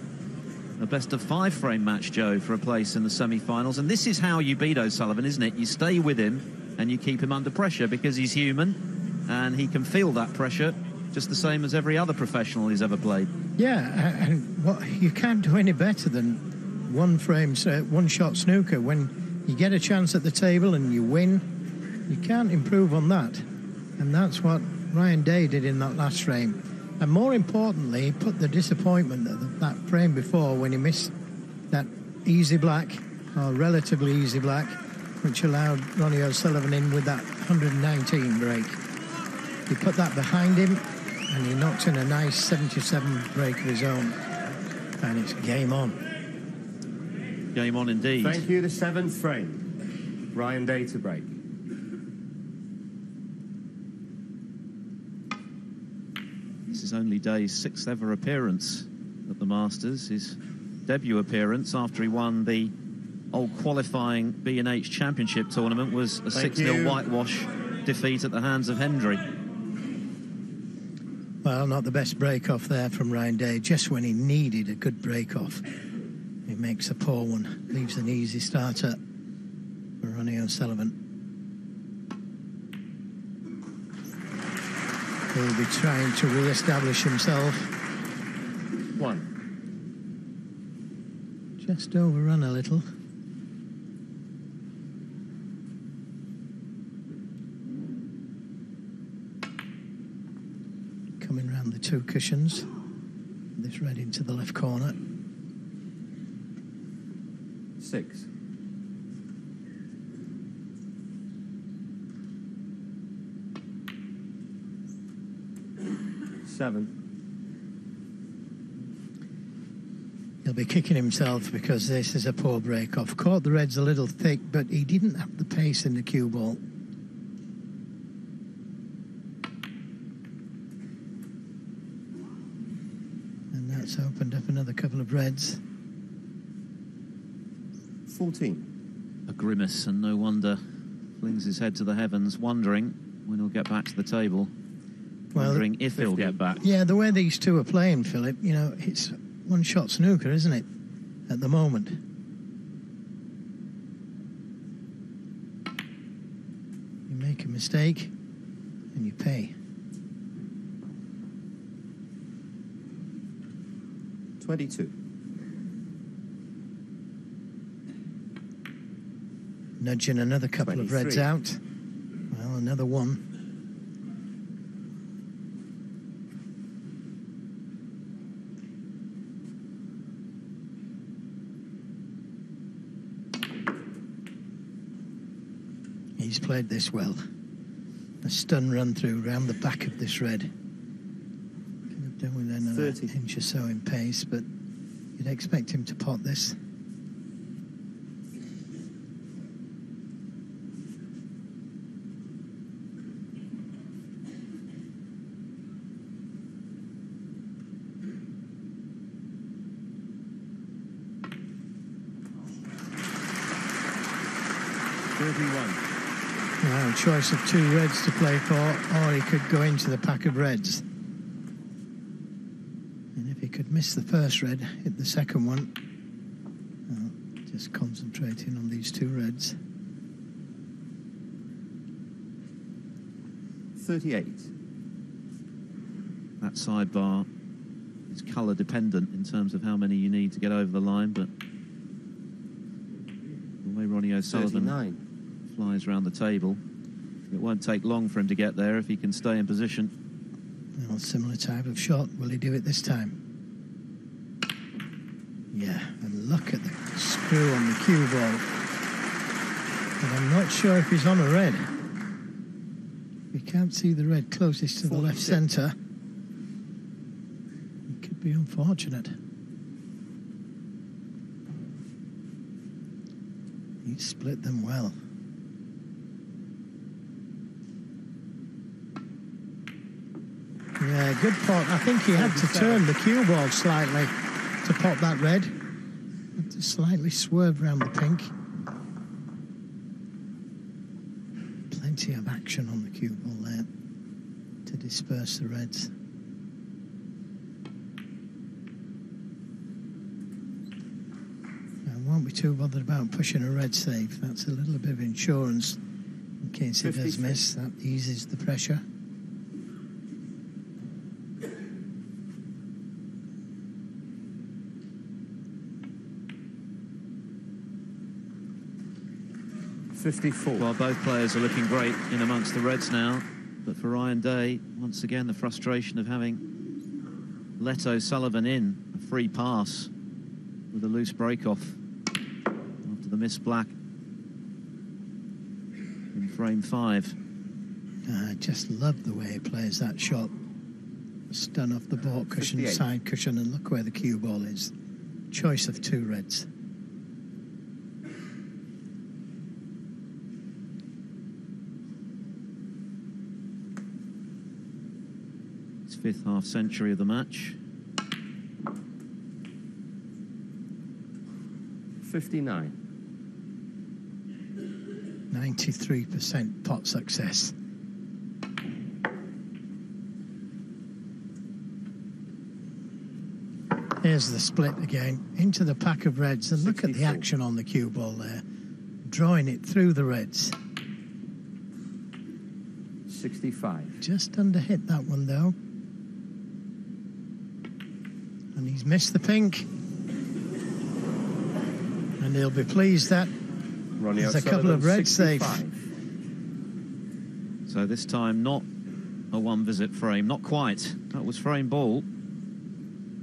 a best-of-5 frame match, Joe, for a place in the semi-finals. And this is how you beat O'Sullivan, isn't it? You stay with him and you keep him under pressure because he's human. and he can feel that pressure just the same as every other professional he's ever played. Yeah, and what you can't do any better than one-shot snooker. When you get a chance at the table and you win, you can't improve on that. And that's what Ryan Day did in that last frame. And more importantly, he put the disappointment of that frame before when he missed that easy black, or relatively easy black, which allowed Ronnie'o'Sullivan in with that 119 break. He put that behind him, and he knocked in a nice 77 break of his own. And it's game on. Game on indeed. Thank you. The 7th frame. Ryan Day to break. This is only Day's 6th ever appearance at the Masters. His debut appearance after he won the old qualifying B&H Championship tournament was a 6-0 whitewash defeat at the hands of Hendry. Well, not the best break-off there from Ryan Day, just when he needed a good break-off. He makes a poor one, leaves an easy starter for Ronnie'o'Sullivan. He'll be trying to re-establish himself. 1. Just overrun a little. Coming round the 2 cushions. This red into the left corner. 6. 7. He'll be kicking himself because this is a poor break-off. Caught the reds a little thick, but he didn't have the pace in the cue ball. And that's opened up another couple of reds. 14. A grimace, and no wonder. Flings his head to the heavens, wondering when he'll get back to the table. Wondering if he'll get back. Yeah, the way these two are playing, Philip, you know, it's one-shot snooker, isn't it, at the moment? You make a mistake and you pay. 22. Nudging another couple 23. of reds out. Well, another one. He's played this well. A stun run through round the back of this red. Could have done with another 30. inch or so in pace, but you'd expect him to pot this. Now, choice of 2 reds to play for, or he could go into the pack of reds. And if he could miss the first red, hit the second one. Well, just concentrating on these 2 reds. 38. That sidebar is colour dependent in terms of how many you need to get over the line, but the way Ronnie'o'Sullivan 39. flies around the table, it won't take long for him to get there if he can stay in position. Well, similar type of shot. Will he do it this time? Yeah, and look at the screw on the cue ball. And I'm not sure if he's on a red. We can't see the red closest to the left centre. It could be unfortunate. He split them well. Yeah, good pot. I think he had to turn the cue ball slightly to pop that red. Had to slightly swerve around the pink. Plenty of action on the cue ball there to disperse the reds. I won't be too bothered about pushing a red safe. That's a little bit of insurance in case he does miss. That eases the pressure. 54. Well, both players are looking great in amongst the reds now. But for Ryan Day, once again, the frustration of having let O'Sullivan in a free pass with a loose break-off after the missed black in frame 5. I just love the way he plays that shot. Stun off the baulk cushion, 58. side cushion, and look where the cue ball is. Choice of 2 reds. It's 5th half century of the match. 59. 93% pot success. Here's the split again, into the pack of reds, and look at the 64. action on the cue ball there. Drawing it through the reds. 65. Just under hit that one though. And he's missed the pink. And he'll be pleased that there's a couple of reds safe. So this time not a one-visit frame, not quite. That was frame ball.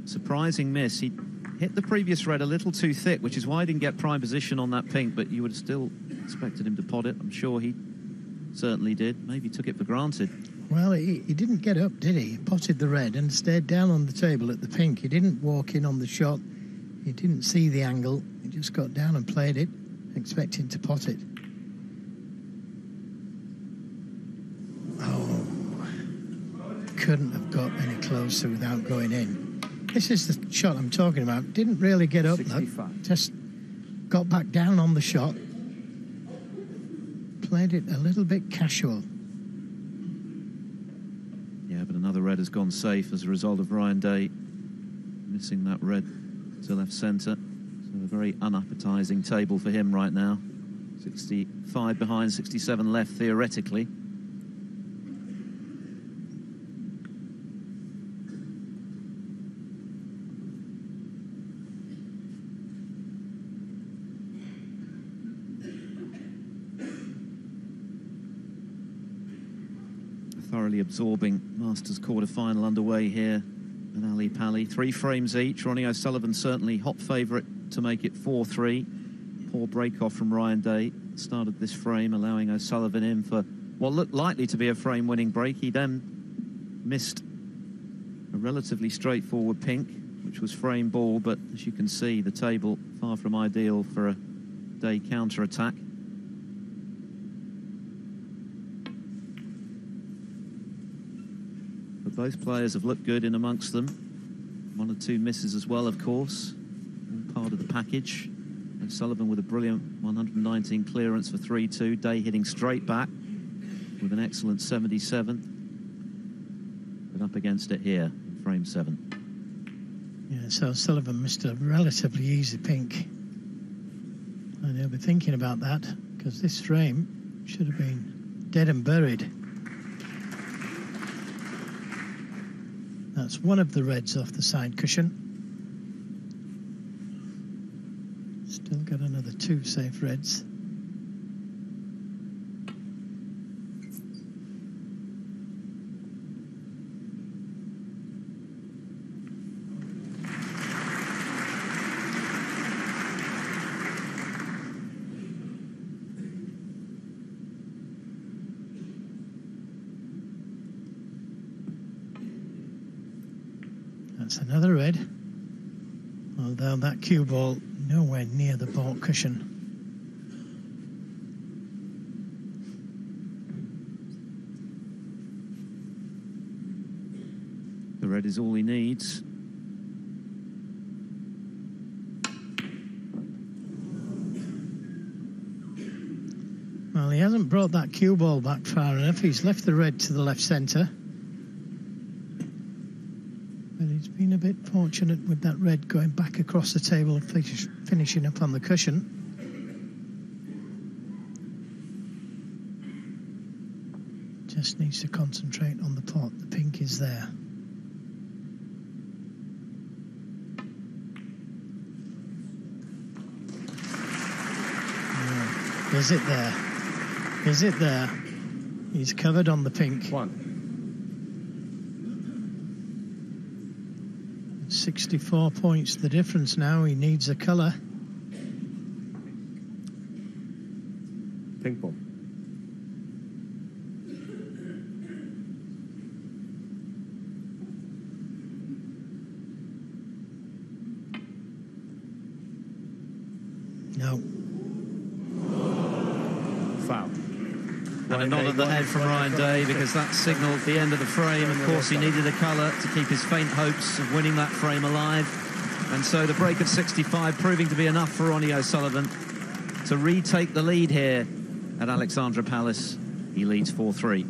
Surprising miss. He hit the previous red a little too thick, which is why he didn't get prime position on that pink, but you would have still expected him to pot it. I'm sure he certainly did. Maybe took it for granted. Well, he didn't get up, did he? He potted the red and stayed down on the table at the pink. He didn't walk in on the shot. He didn't see the angle. He just got down and played it, expecting to pot it. Oh, couldn't have got any closer without going in. This is the shot I'm talking about. Didn't really get up, look. Just got back down on the shot. Played it a little bit casual. Yeah, but another red has gone safe as a result of Ryan Day missing that red to left centre. So a very unappetising table for him right now. 65 behind, 67 left theoretically. Thoroughly absorbing Masters quarter-final underway here at Ali Pali. 3 frames each. Ronnie'o'Sullivan certainly hot favourite to make it 4-3. Poor break-off from Ryan Day started this frame, allowing O'Sullivan in for what looked likely to be a frame-winning break. He then missed a relatively straightforward pink, which was frame ball, but as you can see, the table far from ideal for a Day counter-attack. Both players have looked good in amongst them. 1 or 2 misses as well, of course. All part of the package. O'Sullivan with a brilliant 119 clearance for 3-2. Day hitting straight back with an excellent 77. But up against it here in frame 7. Yeah, so Sullivan missed a relatively easy pink. And he'll be thinking about that, because this frame should have been dead and buried. That's one of the reds off the side cushion. Still got another 2 safe reds. That's another red, although that cue ball nowhere near the baulk cushion. The red is all he needs. Well, he hasn't brought that cue ball back far enough. He's left the red to the left centre. But he's been a bit fortunate with that red going back across the table and finishing up on the cushion. Just needs to concentrate on the pot. The pink is there. Is it there? Is it there? He's covered on the pink. 1. 64 points the difference now. He needs a colour. Pink ball. No. Foul. And a nod of the head from Ryan Day, because that signalled the end of the frame. Of course, he needed a colour to keep his faint hopes of winning that frame alive. And so the break of 65 proving to be enough for Ronnie O'Sullivan to retake the lead here at Alexandra Palace. He leads 4-3.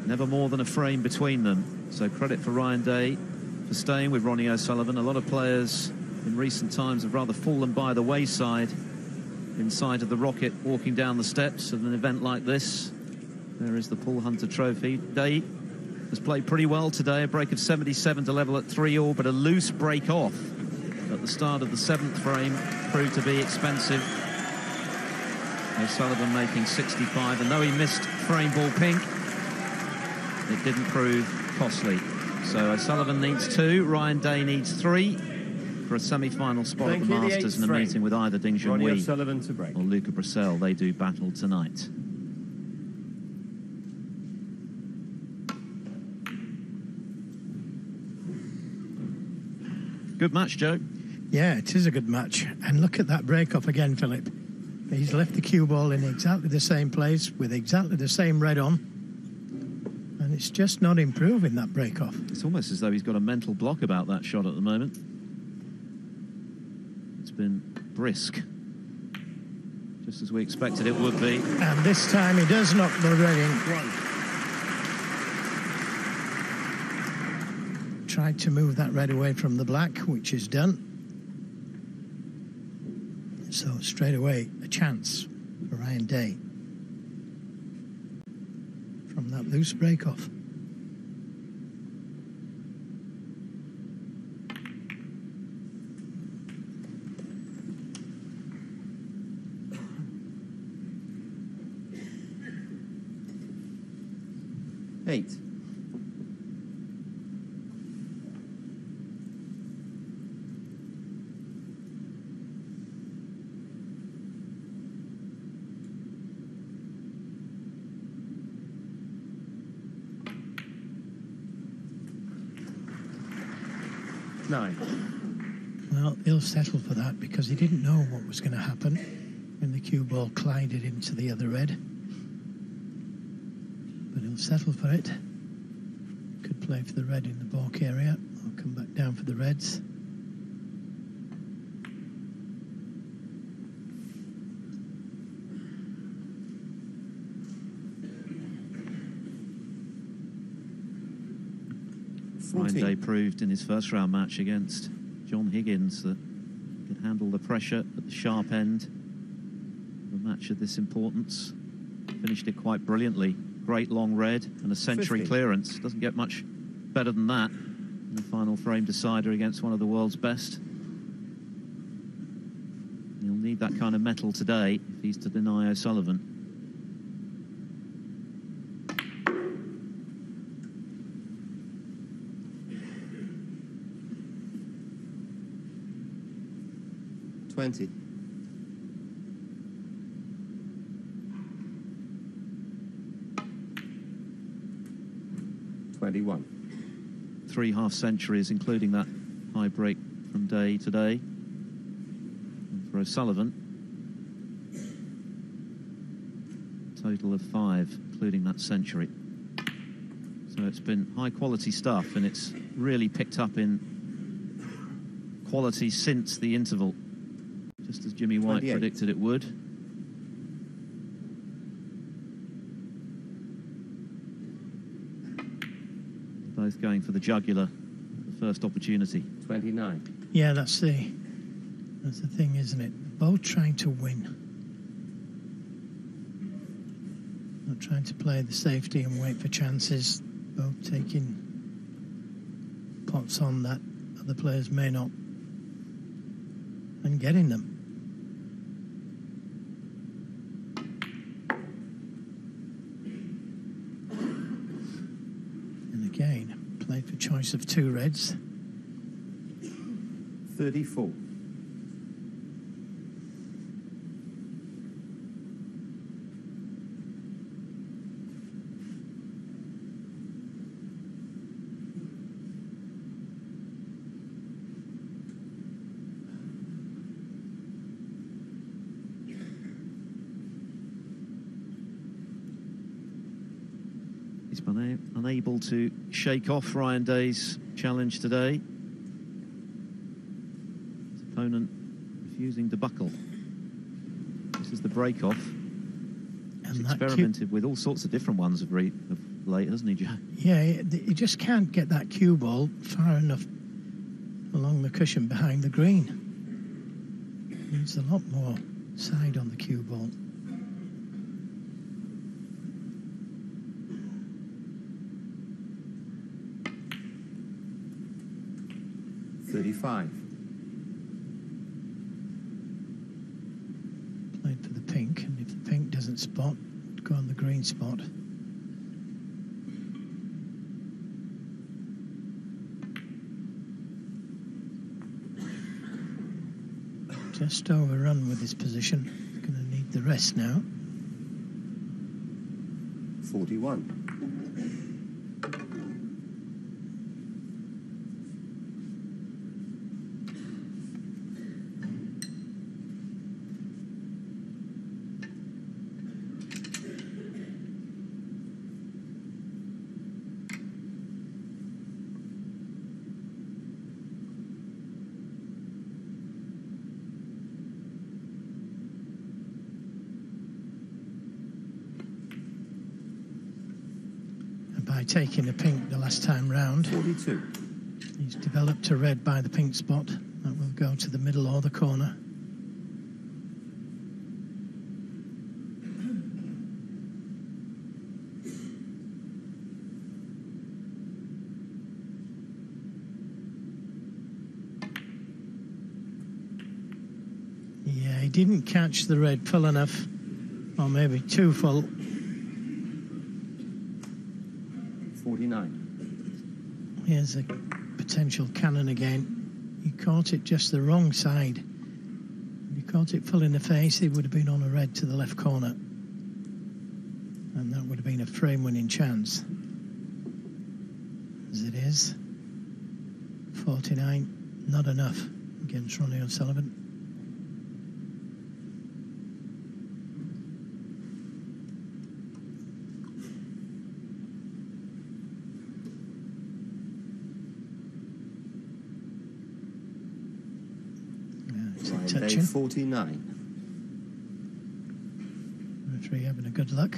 Never more than a frame between them. So credit for Ryan Day for staying with Ronnie O'Sullivan. A lot of players in recent times have rather fallen by the wayside inside of the rocket, walking down the steps of an event like this. There is the Paul Hunter Trophy. Day has played pretty well today. A break of 77 to level at 3-all, but a loose break off at the start of the 7th frame proved to be expensive. O'Sullivan making 65, and though he missed frame ball pink, it didn't prove costly. So O'Sullivan needs 2, Ryan Day needs 3 for a semi-final spot at the Masters, and a meeting with either Ding Junhui or Luca Brissell. They do battle tonight. Good match, Joe. Yeah, it is a good match. And look at that break-off again, Philip. He's left the cue ball in exactly the same place with exactly the same red on. And it's just not improving, that break-off. It's almost as though he's got a mental block about that shot at the moment. It's been brisk, just as we expected it would be. And this time he does knock the red in. Tried to move that red away from the black, which is done. So straight away, a chance for Ryan Day from that loose break-off. Eight. Well, he'll settle for that because he didn't know what was going to happen when the cue ball collided into the other red. But he'll settle for it. Could play for the red in the balk area. I'll come back down for the reds. Ryan Day proved in his first round match against John Higgins that he could handle the pressure at the sharp end of a match of this importance. Finished it quite brilliantly. Great long red and a century 50. clearance. Doesn't get much better than that in the final frame decider against one of the world's best. He'll need that kind of mettle today if he's to deny O'Sullivan. 20. Three half centuries, including that high break from Day today. And for O'Sullivan, total of 5, including that century. So it's been high quality stuff, and it's really picked up in quality since the interval, just as Jimmy White 28. predicted it would. Both going for the jugular at the first opportunity. 29. Yeah, that's the thing, isn't it? Both trying to win. Not trying to play the safety and wait for chances. Both taking pots on that other players may not, and getting them. And again, played for choice of 2 reds. 34. He's been unable to shake off Ryan Day's challenge today. His opponent refusing to buckle. This is the break-off. He's experimented with all sorts of different ones of late, hasn't he, Jack? Yeah, you just can't get that cue ball far enough along the cushion behind the green. Needs a lot more side on the cue ball. Played for the pink, and if the pink doesn't spot, go on the green spot. Just overrun with his position. Going to need the rest now. 41. By taking a pink the last time round, 42. he's developed a red by the pink spot. That will go to the middle or the corner. Yeah, he didn't catch the red full enough, or maybe too full. 49. Here's a potential cannon again. He caught it just the wrong side. If he caught it full in the face, he would have been on a red to the left corner. And that would have been a frame-winning chance. As it is, 49, not enough against Ronnie'o'Sullivan. Touching. 49. Referee having a good luck.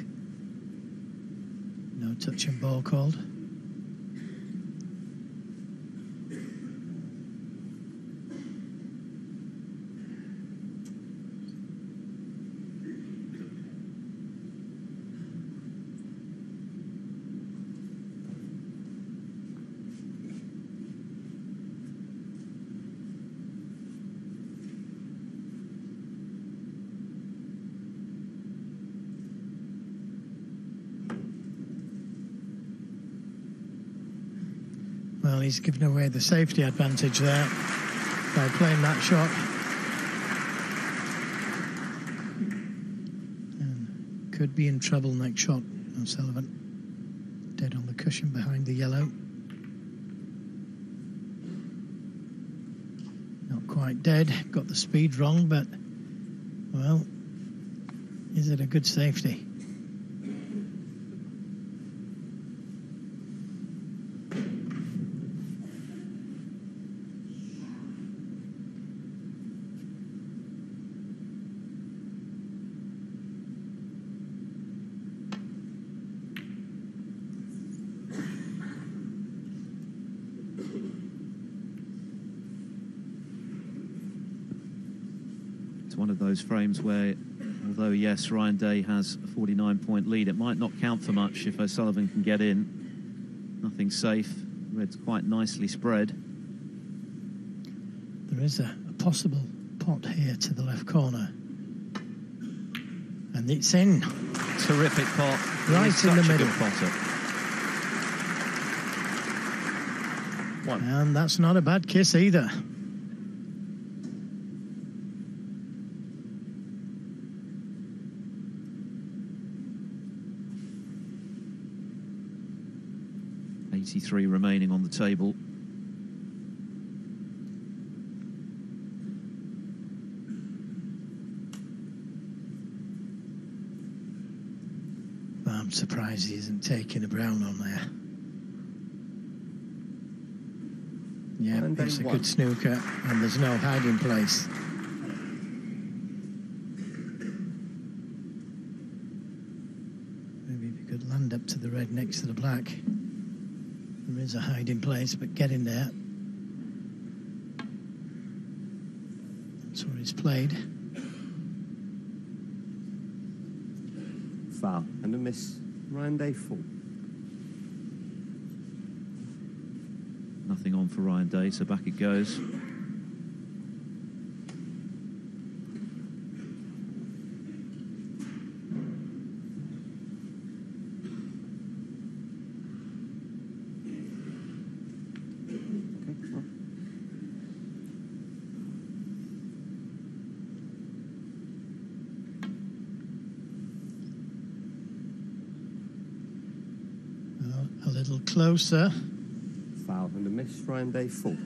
No touching ball called. Well, he's given away the safety advantage there by playing that shot. Could be in trouble next shot, O'Sullivan. Dead on the cushion behind the yellow. Not quite dead. Got the speed wrong, but, well, is it a good safety? One of those frames where, although yes, Ryan Day has a 49-point lead, it might not count for much if O'Sullivan can get in. Nothing safe. Red's quite nicely spread. There is a possible pot here to the left corner, and it's in. Terrific pot, right in the middle. One. And that's not a bad kiss either. .83 remaining on the table. Well, I'm surprised he isn't taking a brown on there. Yeah, it's a good snooker, and there's no hiding place. Maybe if you could land up to the red next to the black. There is a hiding place, but get in there. That's where he's played. Foul and a miss. Ryan Day full. Nothing on for Ryan Day, so back it goes. A little closer. Foul and a miss. Ryan Day full.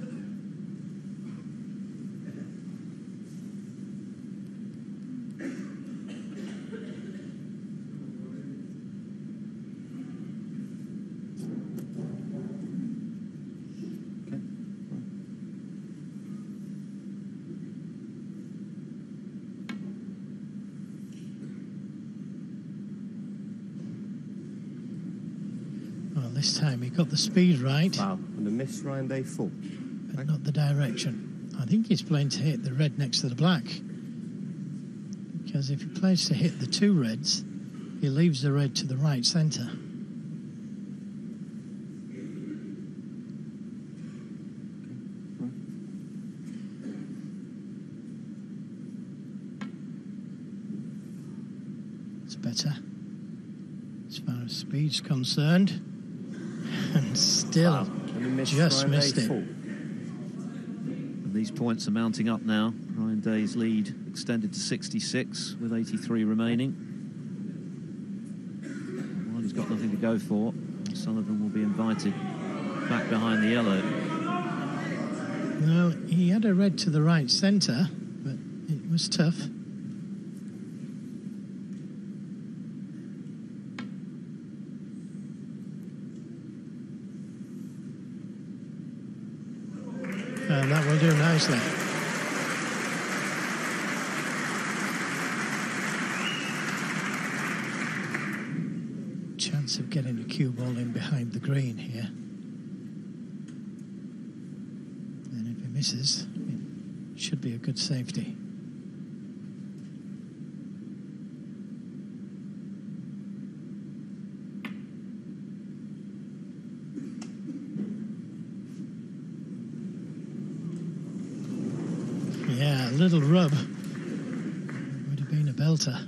This time he got the speed right. Wow, and a miss. Ryan Day full. But not the direction. I think he's playing to hit the red next to the black. Because if he plays to hit the two reds, he leaves the red to the right centre. It's better as far as speed's concerned. And still just missed it. And these points are mounting up now. Ryan Day's lead extended to 66 with 83 remaining. While he's got nothing to go for, Sullivan will be invited back behind the yellow. Well, he had a red to the right centre, but it was tough. And that will do nicely. Chance of getting a cue ball in behind the green here. And if he misses, it should be a good safety. Yeah, a little rub would have been a belter.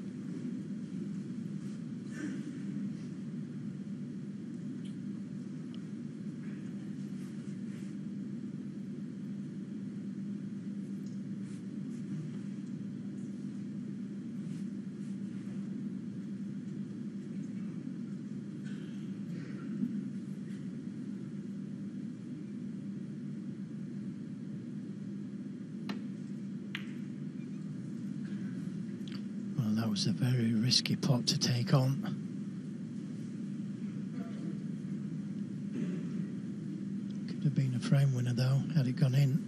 was a very risky pot to take on. Could have been a frame winner though, had it gone in.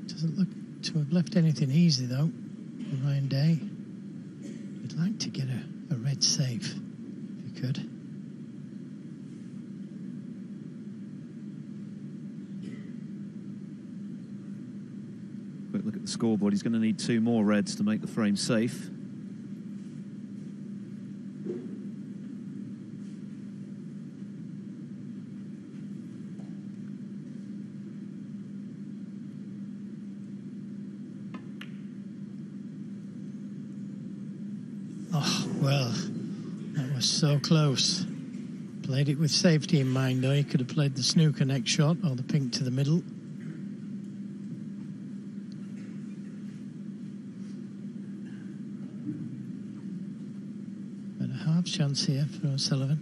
Doesn't look to have left anything easy though for Ryan Day. He'd like to get a red safe if he could. Quick look at the scoreboard. He's going to need 2 more reds to make the frame safe. Oh, well, that was so close. Played it with safety in mind though. He could have played the snooker next shot or the pink to the middle. But a half chance here for O'Sullivan.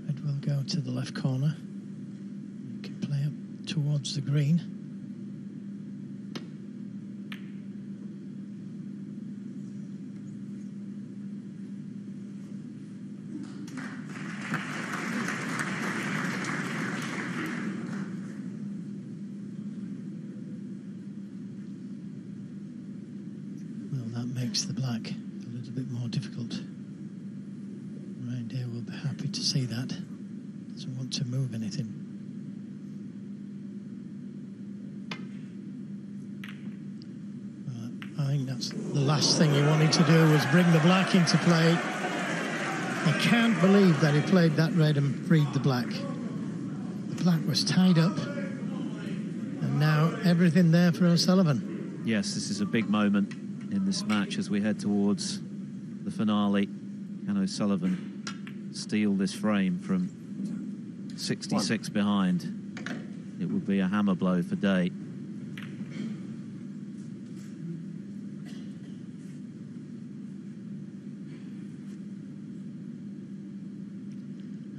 Red will go to the left corner. He can play up towards the green. Makes the black a little bit more difficult. Ryan Day will be happy to see that. Doesn't want to move anything. I think that's the last thing he wanted to do, was bring the black into play. I can't believe that he played that red and freed the black. The black was tied up, and now everything there for O'Sullivan. Yes, this is a big moment in this match as we head towards the finale. Can O'Sullivan steal this frame from 66 behind? It would be a hammer blow for Day.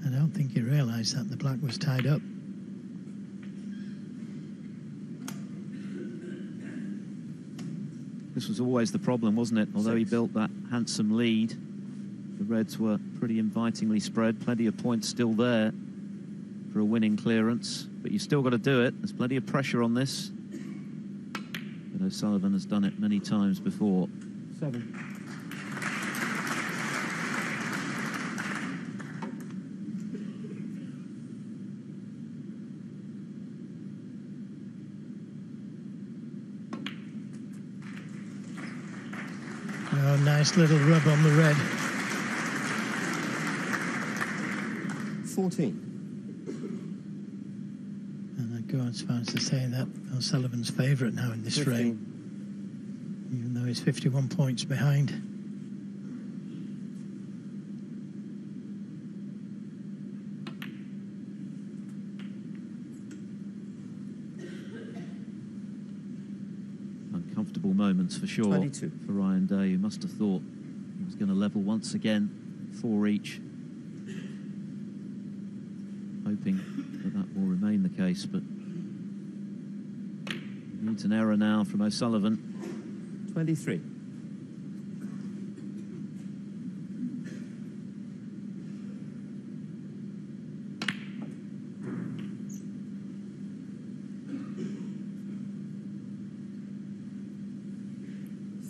I don't think he realised that the black was tied up. This was always the problem, wasn't it? Although he built that handsome lead, the Reds were pretty invitingly spread. Plenty of points still there for a winning clearance, but you've still got to do it. There's plenty of pressure on this. But O'Sullivan has done it many times before. 7. Oh, nice little rub on the red. 14. And I'd go as far as to say that O'Sullivan's favourite now in this 15. frame, even though he's 51 points behind. Uncomfortable moments for sure 22. for Ryan Day, who must have thought he was going to level once again, 4 each. Hoping that will remain the case, but he needs an error now from O'Sullivan. 23.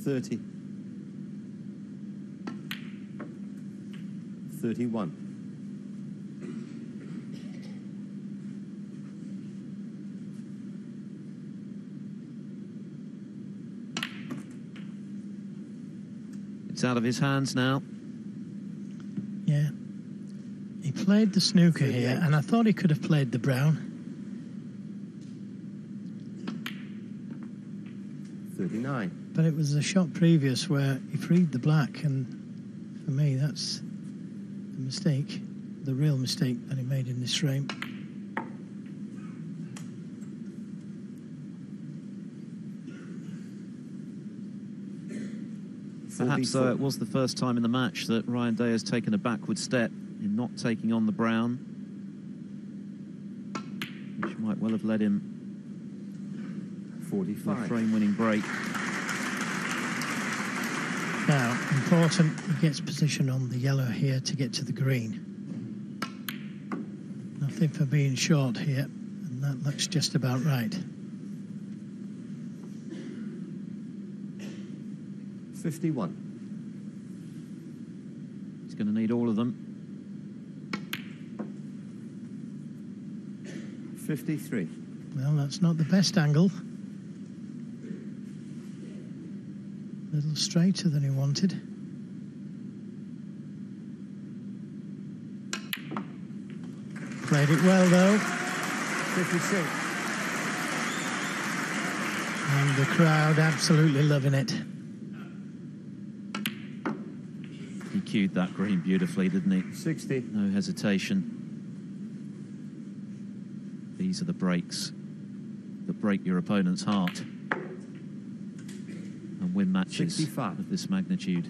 $30. 31. It's out of his hands now. Yeah. He played the snooker here, and I thought he could have played the brown. 39. But it was the shot previous where he freed the black, and for me that's the mistake, the real mistake that he made in this frame. Perhaps, though, it was the first time in the match that Ryan Day has taken a backward step in not taking on the brown, which might well have led him to a 45. frame-winning break. Now, important, he gets position on the yellow here to get to the green. Nothing for being short here, and that looks just about right. 51. He's going to need all of them. 53. Well, that's not the best angle. A little straighter than he wanted. Played it well, though. 56. And the crowd absolutely loving it. He cued that green beautifully, didn't he? 60. No hesitation. These are the breaks that break your opponent's heart and win matches 65. of this magnitude.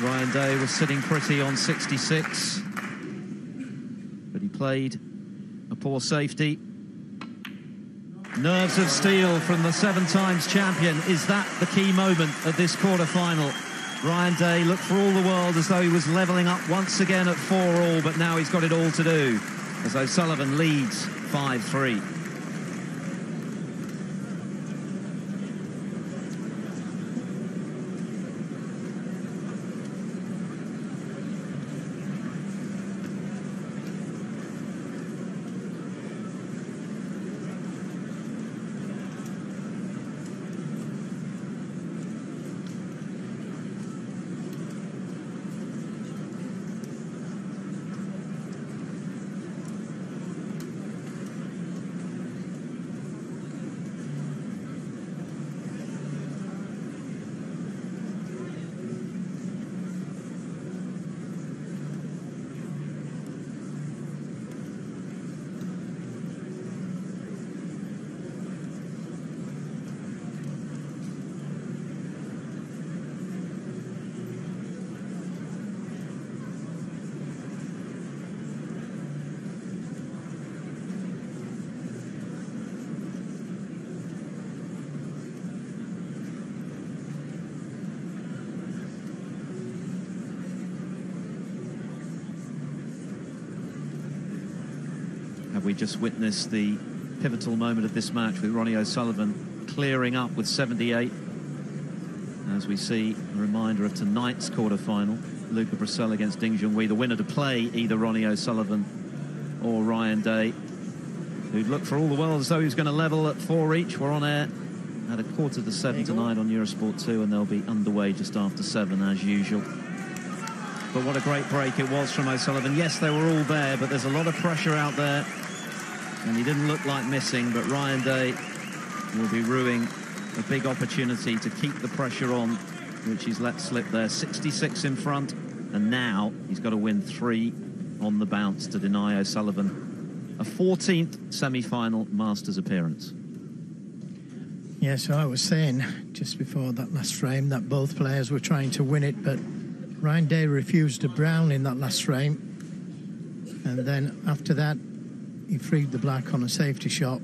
Ryan Day was sitting pretty on 66, but he played a poor safety. Nerves of steel from the 7 times champion. Is that the key moment at this quarter-final? Ryan Day looked for all the world as though he was levelling up once again at 4-all, but now he's got it all to do as O'Sullivan leads 5-3. Have we just witnessed the pivotal moment of this match with Ronnie'o'Sullivan clearing up with 78? As we see a reminder of tonight's quarter-final, Luca Bracell against Ding Junhui, the winner to play either Ronnie'o'Sullivan or Ryan Day, who'd looked for all the world as though he was going to level at 4 each. We're on air at 6:45 tonight on Eurosport 2, and they'll be underway just after 7 as usual. But what a great break it was from O'Sullivan. Yes, they were all there, but there's a lot of pressure out there, and he didn't look like missing, but Ryan Day will be ruining a big opportunity to keep the pressure on, which he's let slip there. 66 in front, and now he's got to win 3 on the bounce to deny O'Sullivan a 14th semi-final Masters appearance. Yeah, so I was saying just before that last frame that both players were trying to win it, but Ryan Day refused to brown in that last frame, and then after that he freed the black on a safety shot.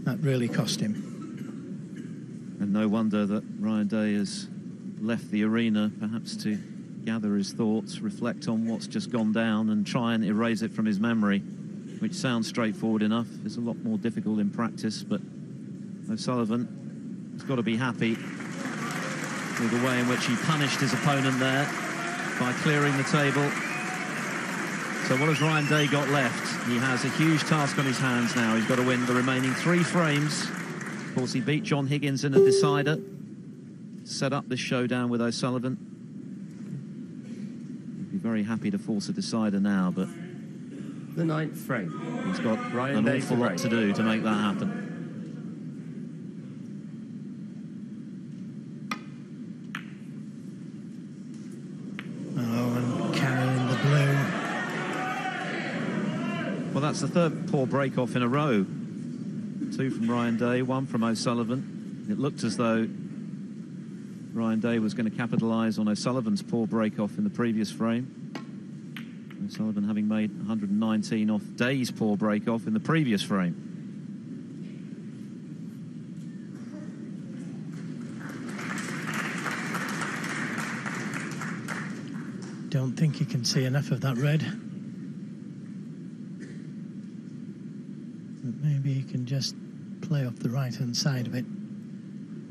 That really cost him. And no wonder that Ryan Day has left the arena, perhaps to gather his thoughts, reflect on what's just gone down and try and erase it from his memory, which sounds straightforward enough. It's a lot more difficult in practice, but O'Sullivan has got to be happy with the way in which he punished his opponent there by clearing the table. So what has Ryan Day got left? He has a huge task on his hands now. He's got to win the remaining 3 frames. Of course, he beat John Higgins in a decider, set up this showdown with O'Sullivan. He'd be very happy to force a decider now, but The 9th frame. he's got an awful lot to do to make that happen. Well, that's the 3rd poor break-off in a row. 2 from Ryan Day, 1 from O'Sullivan. It looked as though Ryan Day was going to capitalise on O'Sullivan's poor break-off in the previous frame. O'Sullivan having made 119 off Day's poor break off in the previous frame. Don't think you can see enough of that red. But maybe you can just play off the right-hand side of it.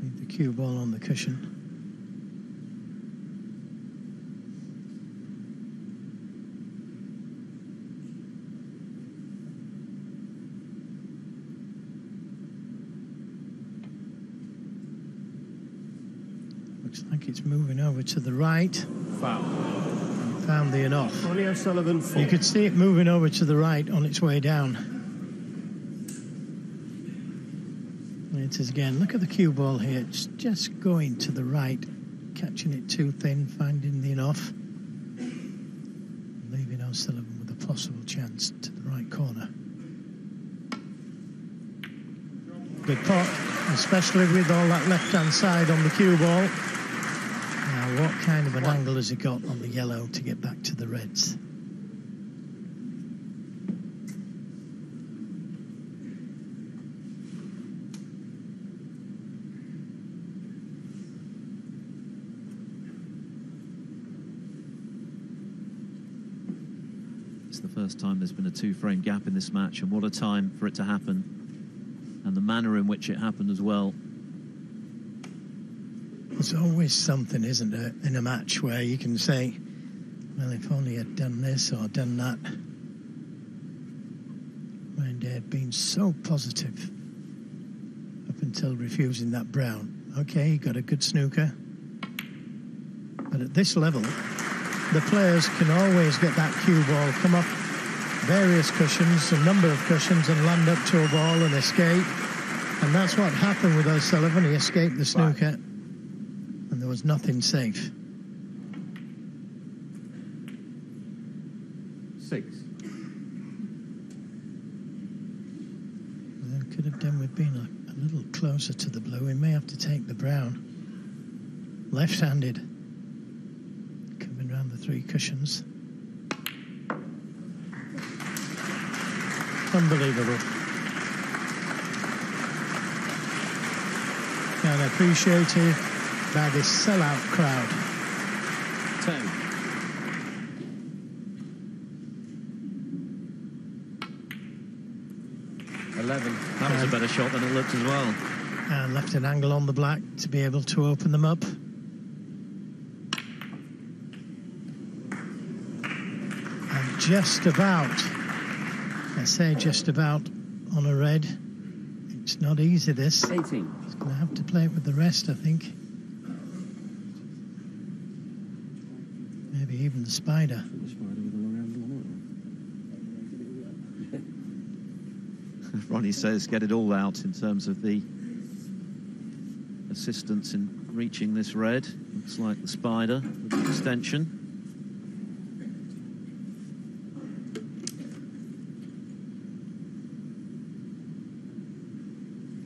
Leave the cue ball on the cushion. Looks like it's moving over to the right. Foul. Found the enough. Ronnie'o'Sullivan 4. You could see it moving over to the right on its way down. It is again. Look at the cue ball here. It's just going to the right, catching it too thin, finding the enough, leaving O'Sullivan with a possible chance to the right corner. Good pot, especially with all that left-hand side on the cue ball. Now, what kind of an angle has he got on the yellow to get back to the reds? It's the first time there's been a two-frame gap in this match, and what a time for it to happen, and the manner in which it happened as well. There's always something, isn't there, in a match where you can say, well, if only I'd done this or done that. When they had been so positive up until refusing that brown. Okay, he got a good snooker. But at this level, the players can always get that cue ball, come off various cushions, a number of cushions, and land up to a ball and escape. And that's what happened with O'Sullivan. He escaped the snooker. And there was nothing safe. 6. Well, could have done with being a little closer to the blue. We may have to take the brown. Left-handed. Coming around the 3 cushions. Unbelievable. And appreciated by this sellout crowd. 10. That was a better shot than it looked as well. And left an angle on the black to be able to open them up. And just about, I say just about, on a red. It's not easy, this. 18. He's going to have to play it with the rest, I think. Maybe even the spider. Ronnie says get it all out in terms of the assistance in reaching this red. Looks like the spider with the extension.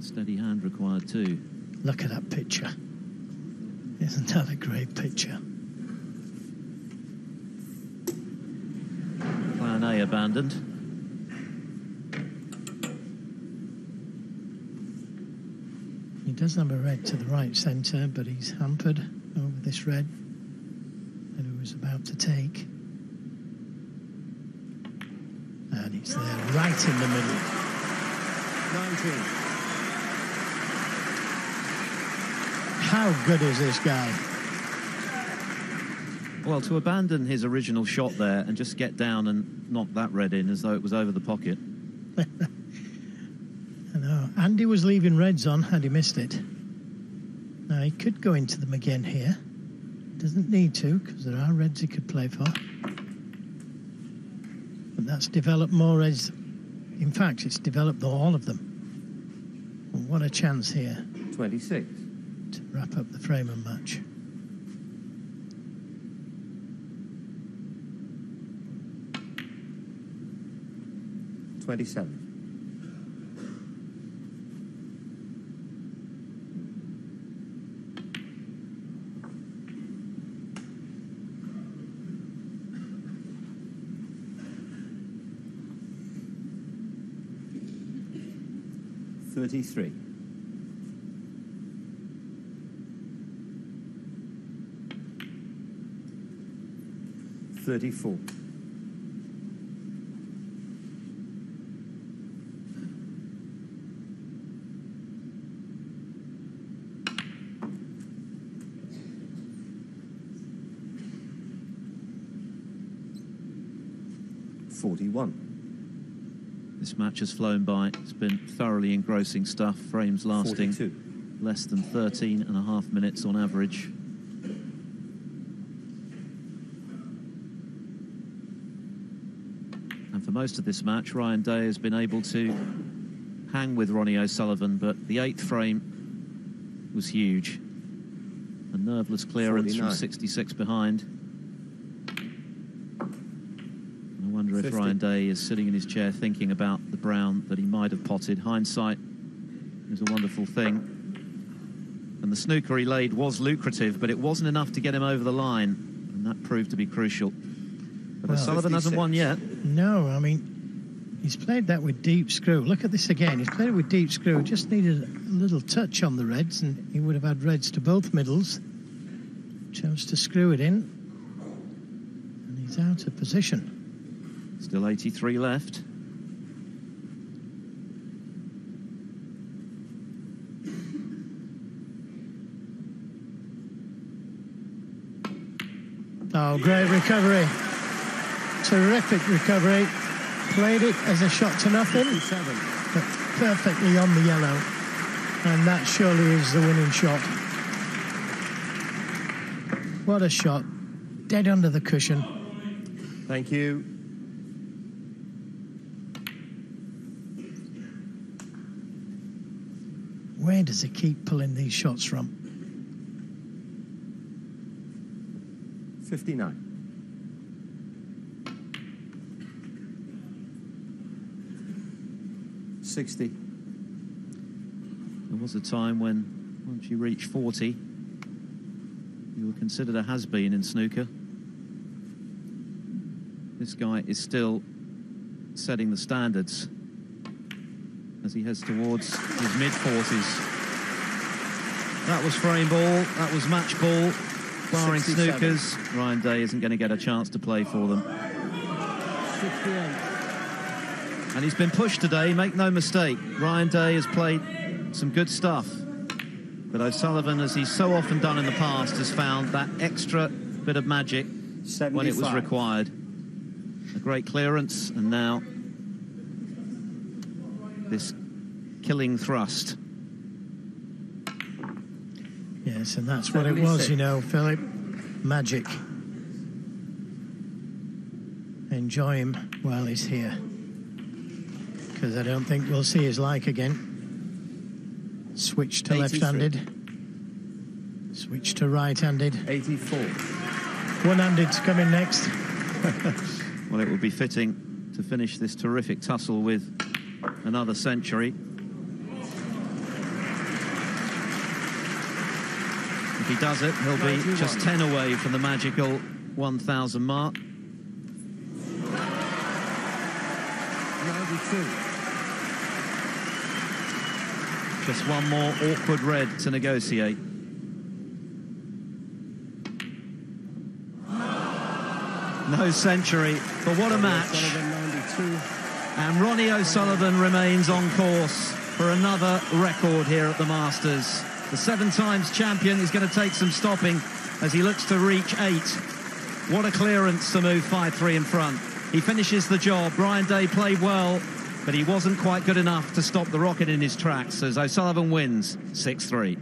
Steady hand required too. Look at that picture. Isn't that a great picture? Plan A abandoned. He does have a red to the right centre, but he's hampered over this red that he was about to take. And it's there right in the middle. 19. How good is this guy? Well, to abandon his original shot there and just get down and knock that red in as though it was over the pocket. I know. Andy was leaving reds on had he missed it. Now, he could go into them again here. Doesn't need to, because there are reds he could play for. But that's developed more reds. In fact, it's developed all of them. Well, what a chance here 26. to wrap up the Freeman match. $27. 33. $34. $41. This match has flown by. It's been thoroughly engrossing stuff. Frames lasting 42. less than 13.5 minutes on average. And for most of this match, Ryan Day has been able to hang with Ronnie O'Sullivan, but the 8th frame was huge. A nerveless clearance 49. from 66 behind. I wonder if 50. Ryan Day is sitting in his chair thinking about the brown that he might have potted. Hindsight is a wonderful thing. And the snooker he laid was lucrative, but it wasn't enough to get him over the line, and that proved to be crucial. But Well, O'Sullivan hasn't won yet. No, I mean, he's played that with deep screw. Look at this again. He's played it with deep screw. Just needed a little touch on the reds, and he would have had reds to both middles. Chose to screw it in, and he's out of position. Still 83 left. Oh, great recovery. Terrific recovery. Played it as a shot to nothing, 57. but perfectly on the yellow. And that surely is the winning shot. What a shot. Dead under the cushion. Thank you. Where does he keep pulling these shots from? 59. $60. There was a time when, once you reach 40, you were considered a has-been in snooker. This guy is still setting the standards as he heads towards his mid-40s. That was frame ball, that was match ball. Barring 67. snookers, Ryan Day isn't going to get a chance to play for them. 68. And he's been pushed today, make no mistake. Ryan Day has played some good stuff. But O'Sullivan, as he's so often done in the past, has found that extra bit of magic 75. when it was required. A great clearance, and now this killing thrust. Yes, and that's what it was, you know, Philip. Magic. Enjoy him while he's here, because I don't think we'll see his like again. Switch to 83. left-handed. Switch to right-handed. 84. One-handed's coming next. Well, it would be fitting to finish this terrific tussle with another century. If he does it, he'll be 91. just 10 away from the magical 1,000 mark. 92. Just one more awkward red to negotiate. No century, but what a match. O'Sullivan, 92. And Ronnie O'Sullivan remains on course for another record here at the Masters. The 7 times champion is going to take some stopping as he looks to reach 8. What a clearance to move 5-3 in front. He finishes the job. Ryan Day played well, but he wasn't quite good enough to stop the rocket in his tracks as O'Sullivan wins 6-3.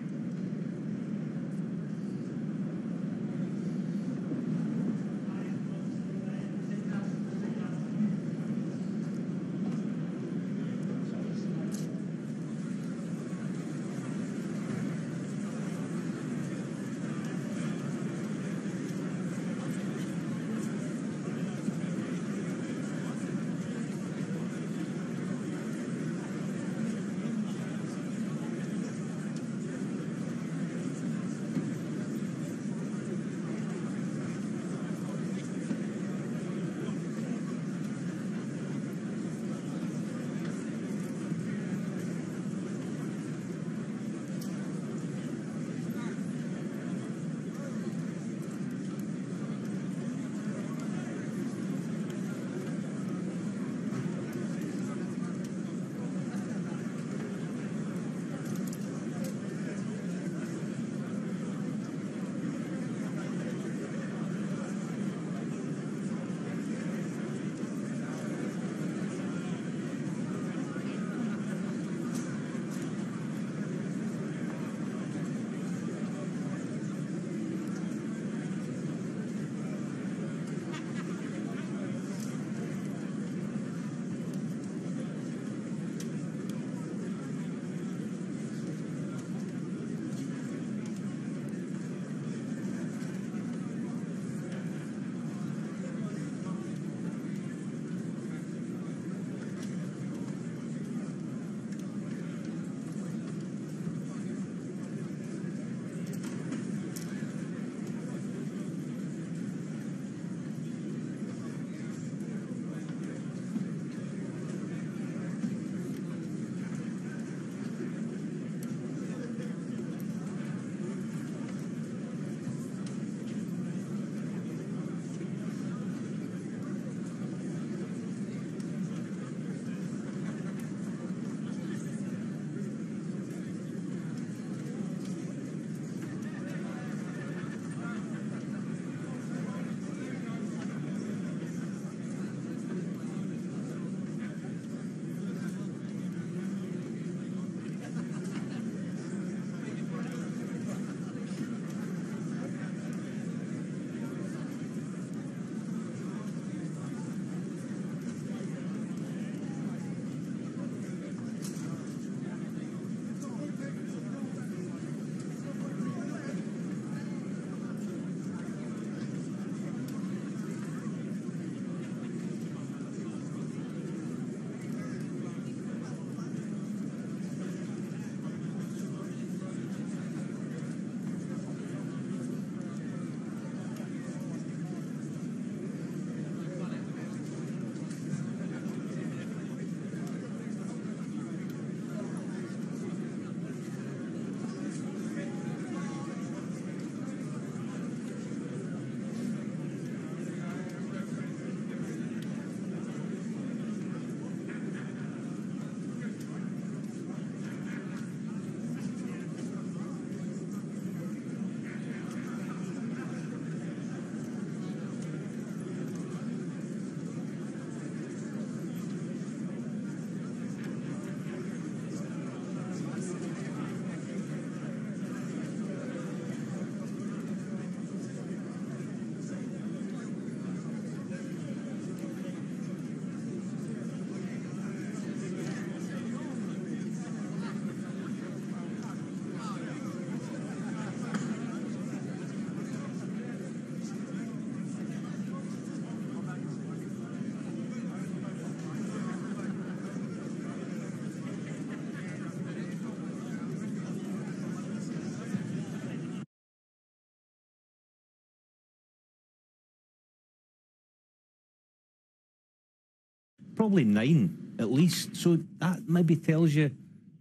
probably 9 at least. So that maybe tells you,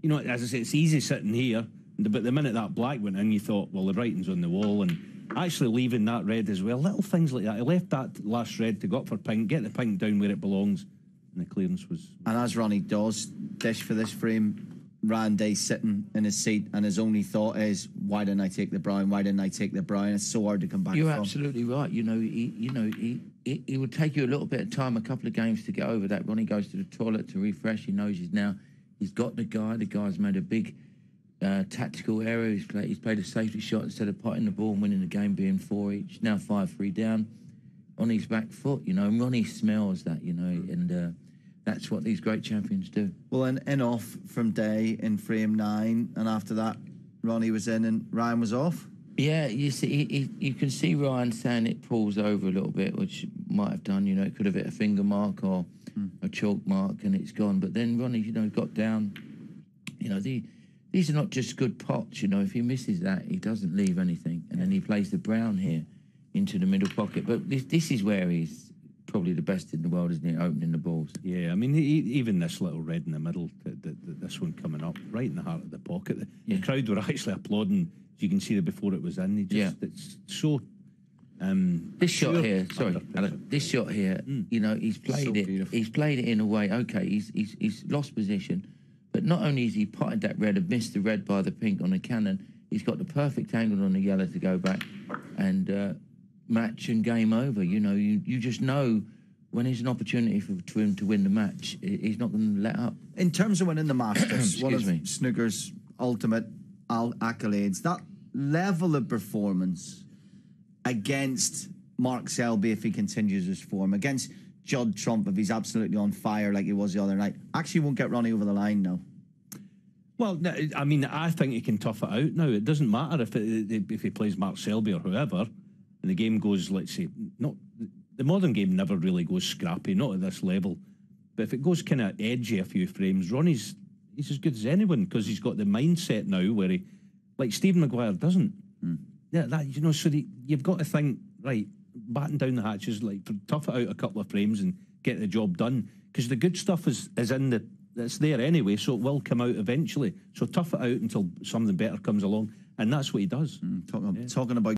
you know, as I say, it's easy sitting here, but the minute that black went in, you thought, well, the writing's on the wall, and actually leaving that red as well, little things like that. He left that last red to go up for pink, get the pink down where it belongs, and the clearance was... And as Ronnie does dish for this frame, Ryan Day sitting in his seat, and his only thought is, why didn't I take the brown? Why didn't I take the brown? It's so hard to come back You're from. absolutely right. You know, it would take you a little bit of time, a couple of games to get over that. Ronnie goes to the toilet to refresh. He knows he's got the guy. The guy's made a big tactical error. He's played a safety shot instead of potting the ball and winning the game being 4 each. Now 5-3 down on his back foot, you know, and Ronnie smells that, you know, and that's what these great champions do. Well, an off from Day in frame 9, and after that, Ronnie was in and Ryan was off. Yeah, you see, you can see Ryan saying it pulls over a little bit, which might have done, you know, it could have hit a finger mark or a chalk mark and it's gone. But then Ronnie, you know, got down. You know, these are not just good pots, you know. If he misses that, he doesn't leave anything. And then he plays the brown here into the middle pocket. But this is where he's probably the best in the world, isn't he, opening the balls? Yeah, I mean, even this little red in the middle, this one coming up, right in the heart of the pocket. The crowd were actually applauding. You can see that before it was in. It's so... this shot here, sorry, Alan, this shot here, you know, he's played So it. beautiful. He's played it in a way. Okay, he's lost position, but not only has he potted that red and missed the red by the pink on the cannon, he's got the perfect angle on the yellow to go back and match and game over. You know, you just know when there's an opportunity for him to win the match, he's not going to let up. In terms of winning the Masters, one of Excuse me. snooker's ultimate accolades, that level of performance against Mark Selby if he continues his form, against Judd Trump if he's absolutely on fire like he was the other night, actually won't get Ronnie over the line now. Well, I mean, I think he can tough it out now. It doesn't matter if he plays Mark Selby or whoever, and the game goes, let's say, the modern game never really goes scrappy, not at this level. But if it goes kind of edgy a few frames, he's as good as anyone because he's got the mindset now where he, like Stephen Maguire doesn't. Yeah, that, you know, so you've got to think, right, batten down the hatches, like tough it out a couple of frames and get the job done. Because the good stuff is in it's there anyway, so it will come out eventually. So tough it out until something better comes along, and that's what he does. Talking about